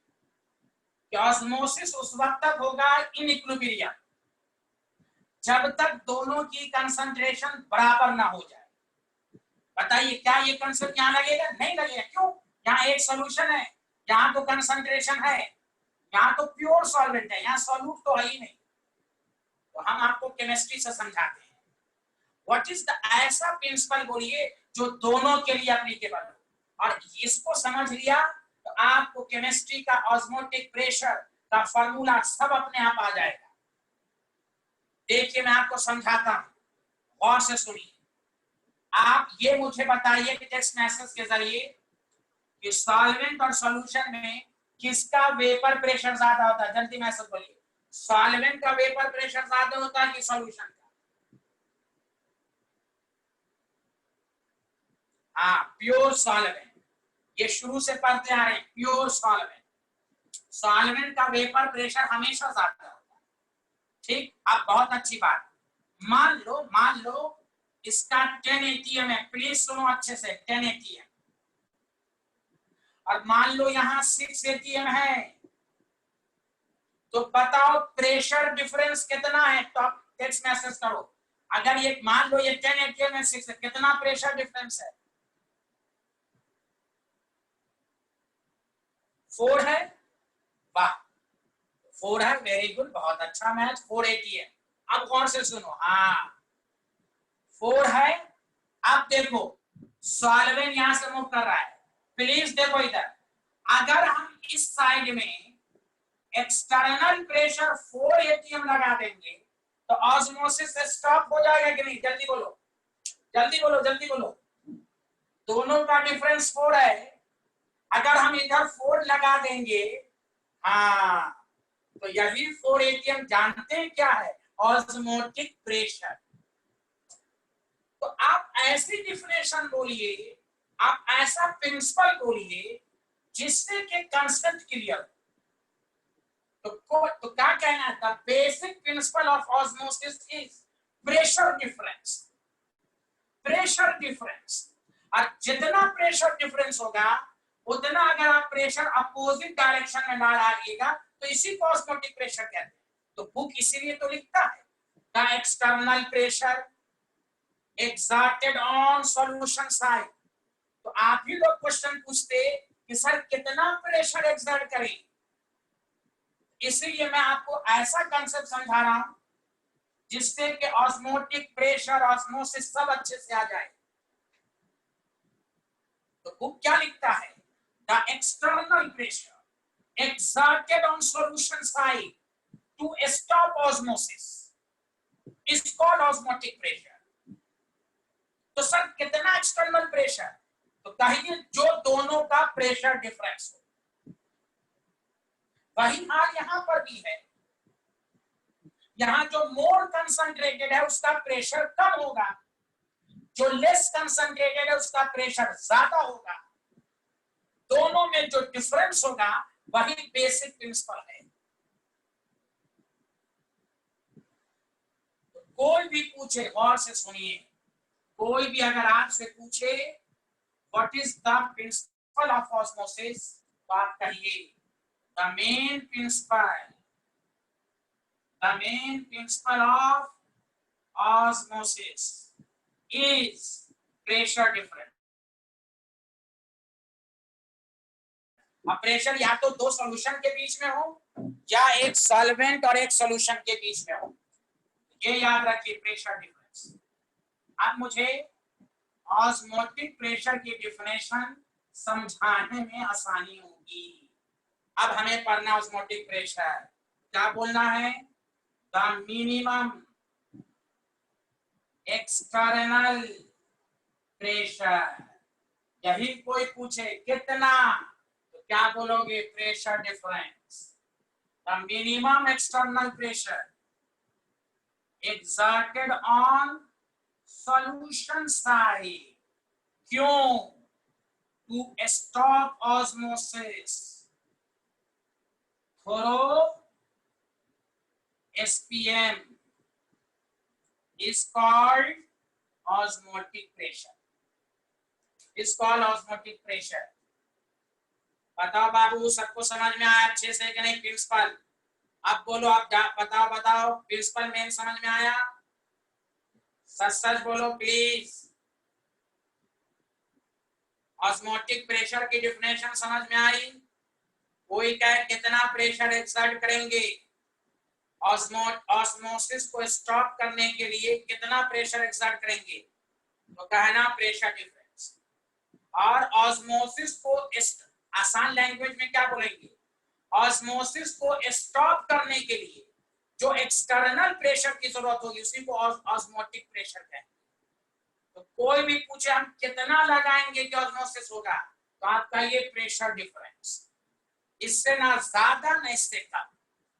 कि ऑस्मोसिस उस वक्त तक होगा इन इक्विलिब्रियम जब तक दोनों की कंसंट्रेशन बराबर ना हो जाए। बताइए क्या ये कंसेप्ट यहाँ लगेगा? नहीं लगेगा। क्यों? यहाँ एक सॉल्यूशन है, यहाँ तो कंसंट्रेशन है, यहाँ तो प्योर सॉल्वेंट है, यहाँ सॉल्यूट तो है ही नहीं। तो हम आपको केमिस्ट्री से समझाते हैं व्हाट इज द ऐसा प्रिंसिपल बोलिए जो दोनों के लिए एप्लीकेबल हो, और इसको समझ लिया तो आपको केमिस्ट्री का ऑस्मोटिक प्रेशर का फॉर्मूला सब अपने आप आ जाएगा। देखिए मैं आपको समझाता हूं, गौर से सुनिए। आप ये मुझे बताइए टेक्स्ट मैसेज के जरिए कि सॉल्वेंट और सॉल्यूशन में किसका वेपर प्रेशर ज्यादा होता है? जल्दी मैसेज बोलिए। सॉल्वेंट का वेपर प्रेशर ज्यादा होता है कि सॉल्यूशन का? हाँ, प्योर सॉल्वेंट। ये शुरू से पढ़ते आ रहे हैं, प्योर सॉल्वेंट। सॉल्वेंट का वेपर प्रेशर हमेशा ज्यादा होता है। ठीक, अब बहुत अच्छी बात, मान लो इसका 10 ATM है। प्लीज सुनो अच्छे से, 10 ATM। और मान लो यहाँ 6 ATM है, तो बताओ प्रेशर डिफरेंस कितना है? तो आप टेक्स्ट मैसेज करो। अगर ये मान लो ये 10 ATM है, 6 है, कितना प्रेशर डिफरेंस है? 4 है। वाह, 4 है, वेरी गुड, बहुत अच्छा मैच। 4 ATM। अब गौर से सुनो, हाँ 4 है। अब देखो सॉल्वेंट यहां से मूव कर रहा है। प्लीज देखो इधर, अगर हम इस साइड में एक्सटर्नल प्रेशर 4 ATM लगा देंगे तो ऑस्मोसिस स्टॉप हो जाएगा कि नहीं? जल्दी बोलो, जल्दी बोलो, जल्दी बोलो। दोनों का डिफरेंस 4 है। अगर हम इधर 4 लगा देंगे, हाँ, तो यही 4 ATM जानते हैं क्या है? Osmotic pressure. तो आप ऐसी डिफिनेशन बोलिए, आप ऐसा प्रिंसिपल बोलिए जिससे कि कंसेप्ट क्लियर हो। तो क्या कहना है? The basic principle of osmosis is pressure difference. Pressure difference, और जितना प्रेशर डिफरेंस होगा उतना अगर आप प्रेशर अपोजिट डायरेक्शन में ना डालिएगा तो इसी को ऑस्मोटिक प्रेशर कहते हैं। तो बुक इसीलिए तो लिखता है the external pressure exerted on solution side। तो आप ही लोग क्वेश्चन पूछते कि सर कितना प्रेशर एक्सर्ट करें, इसलिए मैं आपको ऐसा कंसेप्ट समझा रहा हूं जिससे कि ऑस्मोटिक प्रेशर, ऑस्मोसिस सब अच्छे से आ जाए। तो बुक क्या लिखता है? The external pressure exerted on solution side to stop osmosis is called osmotic pressure। तो सर कितना एक्सटर्नल प्रेशर? तो कहिए जो दोनों का प्रेशर डिफरेंस हो। वही हाल यहां पर भी है। यहां जो मोर कंसंट्रेटेड है उसका प्रेशर कम होगा, जो लेस कंसंट्रेटेड है उसका प्रेशर ज्यादा होगा। दोनों में जो डिफरेंस होगा वही बेसिक प्रिंसिपल है। तो कोई भी पूछे, गौर से सुनिए, कोई भी अगर आपसे पूछे what is the principle of osmosis, तो आप कहिए the main principle of osmosis is pressure difference. अब प्रेशर या तो दो सॉल्यूशन के बीच में हो या एक सॉल्वेंट और एक सॉल्यूशन के बीच में हो, ये याद रखिए प्रेशर डिफरेंस। अब मुझे ऑस्मोटिक प्रेशर की डिफिनेशन समझाने में आसानी होगी। अब हमें पढ़ना ऑस्मोटिक प्रेशर, क्या बोलना है? द मिनिमम एक्सटर्नल प्रेशर, यही कोई पूछे कितना, तो क्या बोलोगे? Pressure difference. The minimum external pressure exerted on solution side, क्यों? to stop osmosis through SPM is called osmotic pressure, is called osmotic pressure। बताओ बाबू, सबको समझ में आया अच्छे से कि नहीं? प्रिंसिपल अब बोलो, आप बताओ प्रिंसिपल मैम समझ में आया? सच सच बोलो प्लीज। ऑस्मोटिक प्रेशर की डिफिनेशन समझ में आई? कोई कहे कितना प्रेशर एक्सर्ट करेंगे, ऑस्मोसिस को स्टॉप करने के लिए कितना प्रेशर एक्सर्ट करेंगे, तो कहना प्रेशर डिफरेंस। और ऑस्मोसिस को आसान लैंग्वेज में क्या बोलेंगे? ऑस्मोसिस को स्टॉप करने के लिए जो एक्सटर्नल प्रेशर की जरूरत होगी उसी को ऑस्मोटिक प्रेशर कहते हैं। तो कोई भी पूछे हम कितना लगाएंगे कि ऑस्मोसिस होगा, तो आपका ये प्रेशर डिफरेंस, इससे ना ज्यादा न इससे कम।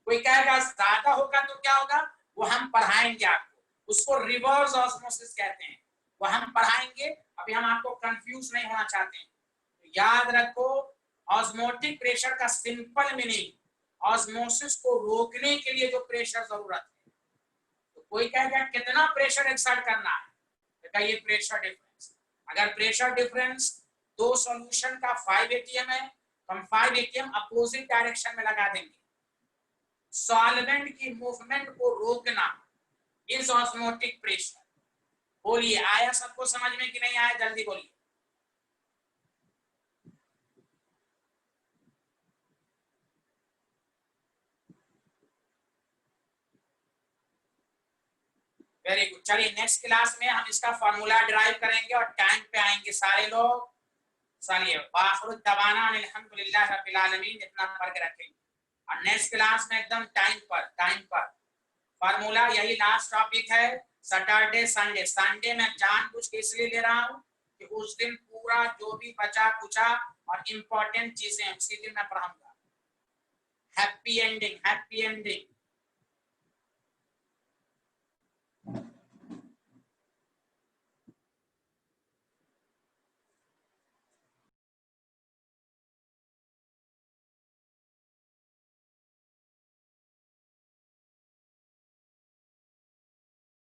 कोई कहेगा ज्यादा होगा तो क्या होगा, वो हम पढ़ाएंगे आपको, उसको रिवर्स ऑस्मोसिस कहते हैं, वो हम पढ़ाएंगे। अभी हम आपको कंफ्यूज नहीं होना चाहते हैं। तो याद रखो, ऑस्मोटिक प्रेशर का सिंपल मीनिंग ऑस्मोसिस को रोकने के लिए जो प्रेशर जरूरत है। तो कोई कहेगा कितना प्रेशर एक्सर्ट करना है, तो ये प्रेशर डिफरेंस। अगर प्रेशर डिफरेंस दो सॉल्यूशन का 5 atm है, तो हम 5 atm अपोजिट डायरेक्शन में लगा देंगे। सॉल्वेंट की मूवमेंट को रोकना इज ऑस्मोटिक प्रेशर। बोलिए, आया सबको समझ में कि नहीं आया? जल्दी बोलिए। Very good. चलिए नेक्स्ट क्लास में हम इसका फॉर्मूला डिराइव करेंगे और टाइम पे आएंगे सारे लोग। चलिए, वाखिर दवाना अल्हम्दुलिल्लाह रब्बिल आलमीन, इतना पढ़ के रखेंगे और नेक्स्ट क्लास में एकदम टाइम पर फॉर्मूला। यही लास्ट टॉपिक है। सैटरडे संडे में जानबूझ के इसलिए ले रहा हूँ कि उस दिन पूरा जो भी बचा कुचा और इम्पोर्टेंट चीजें उसी दिन मैं पढ़ाऊंगा। Happy ending.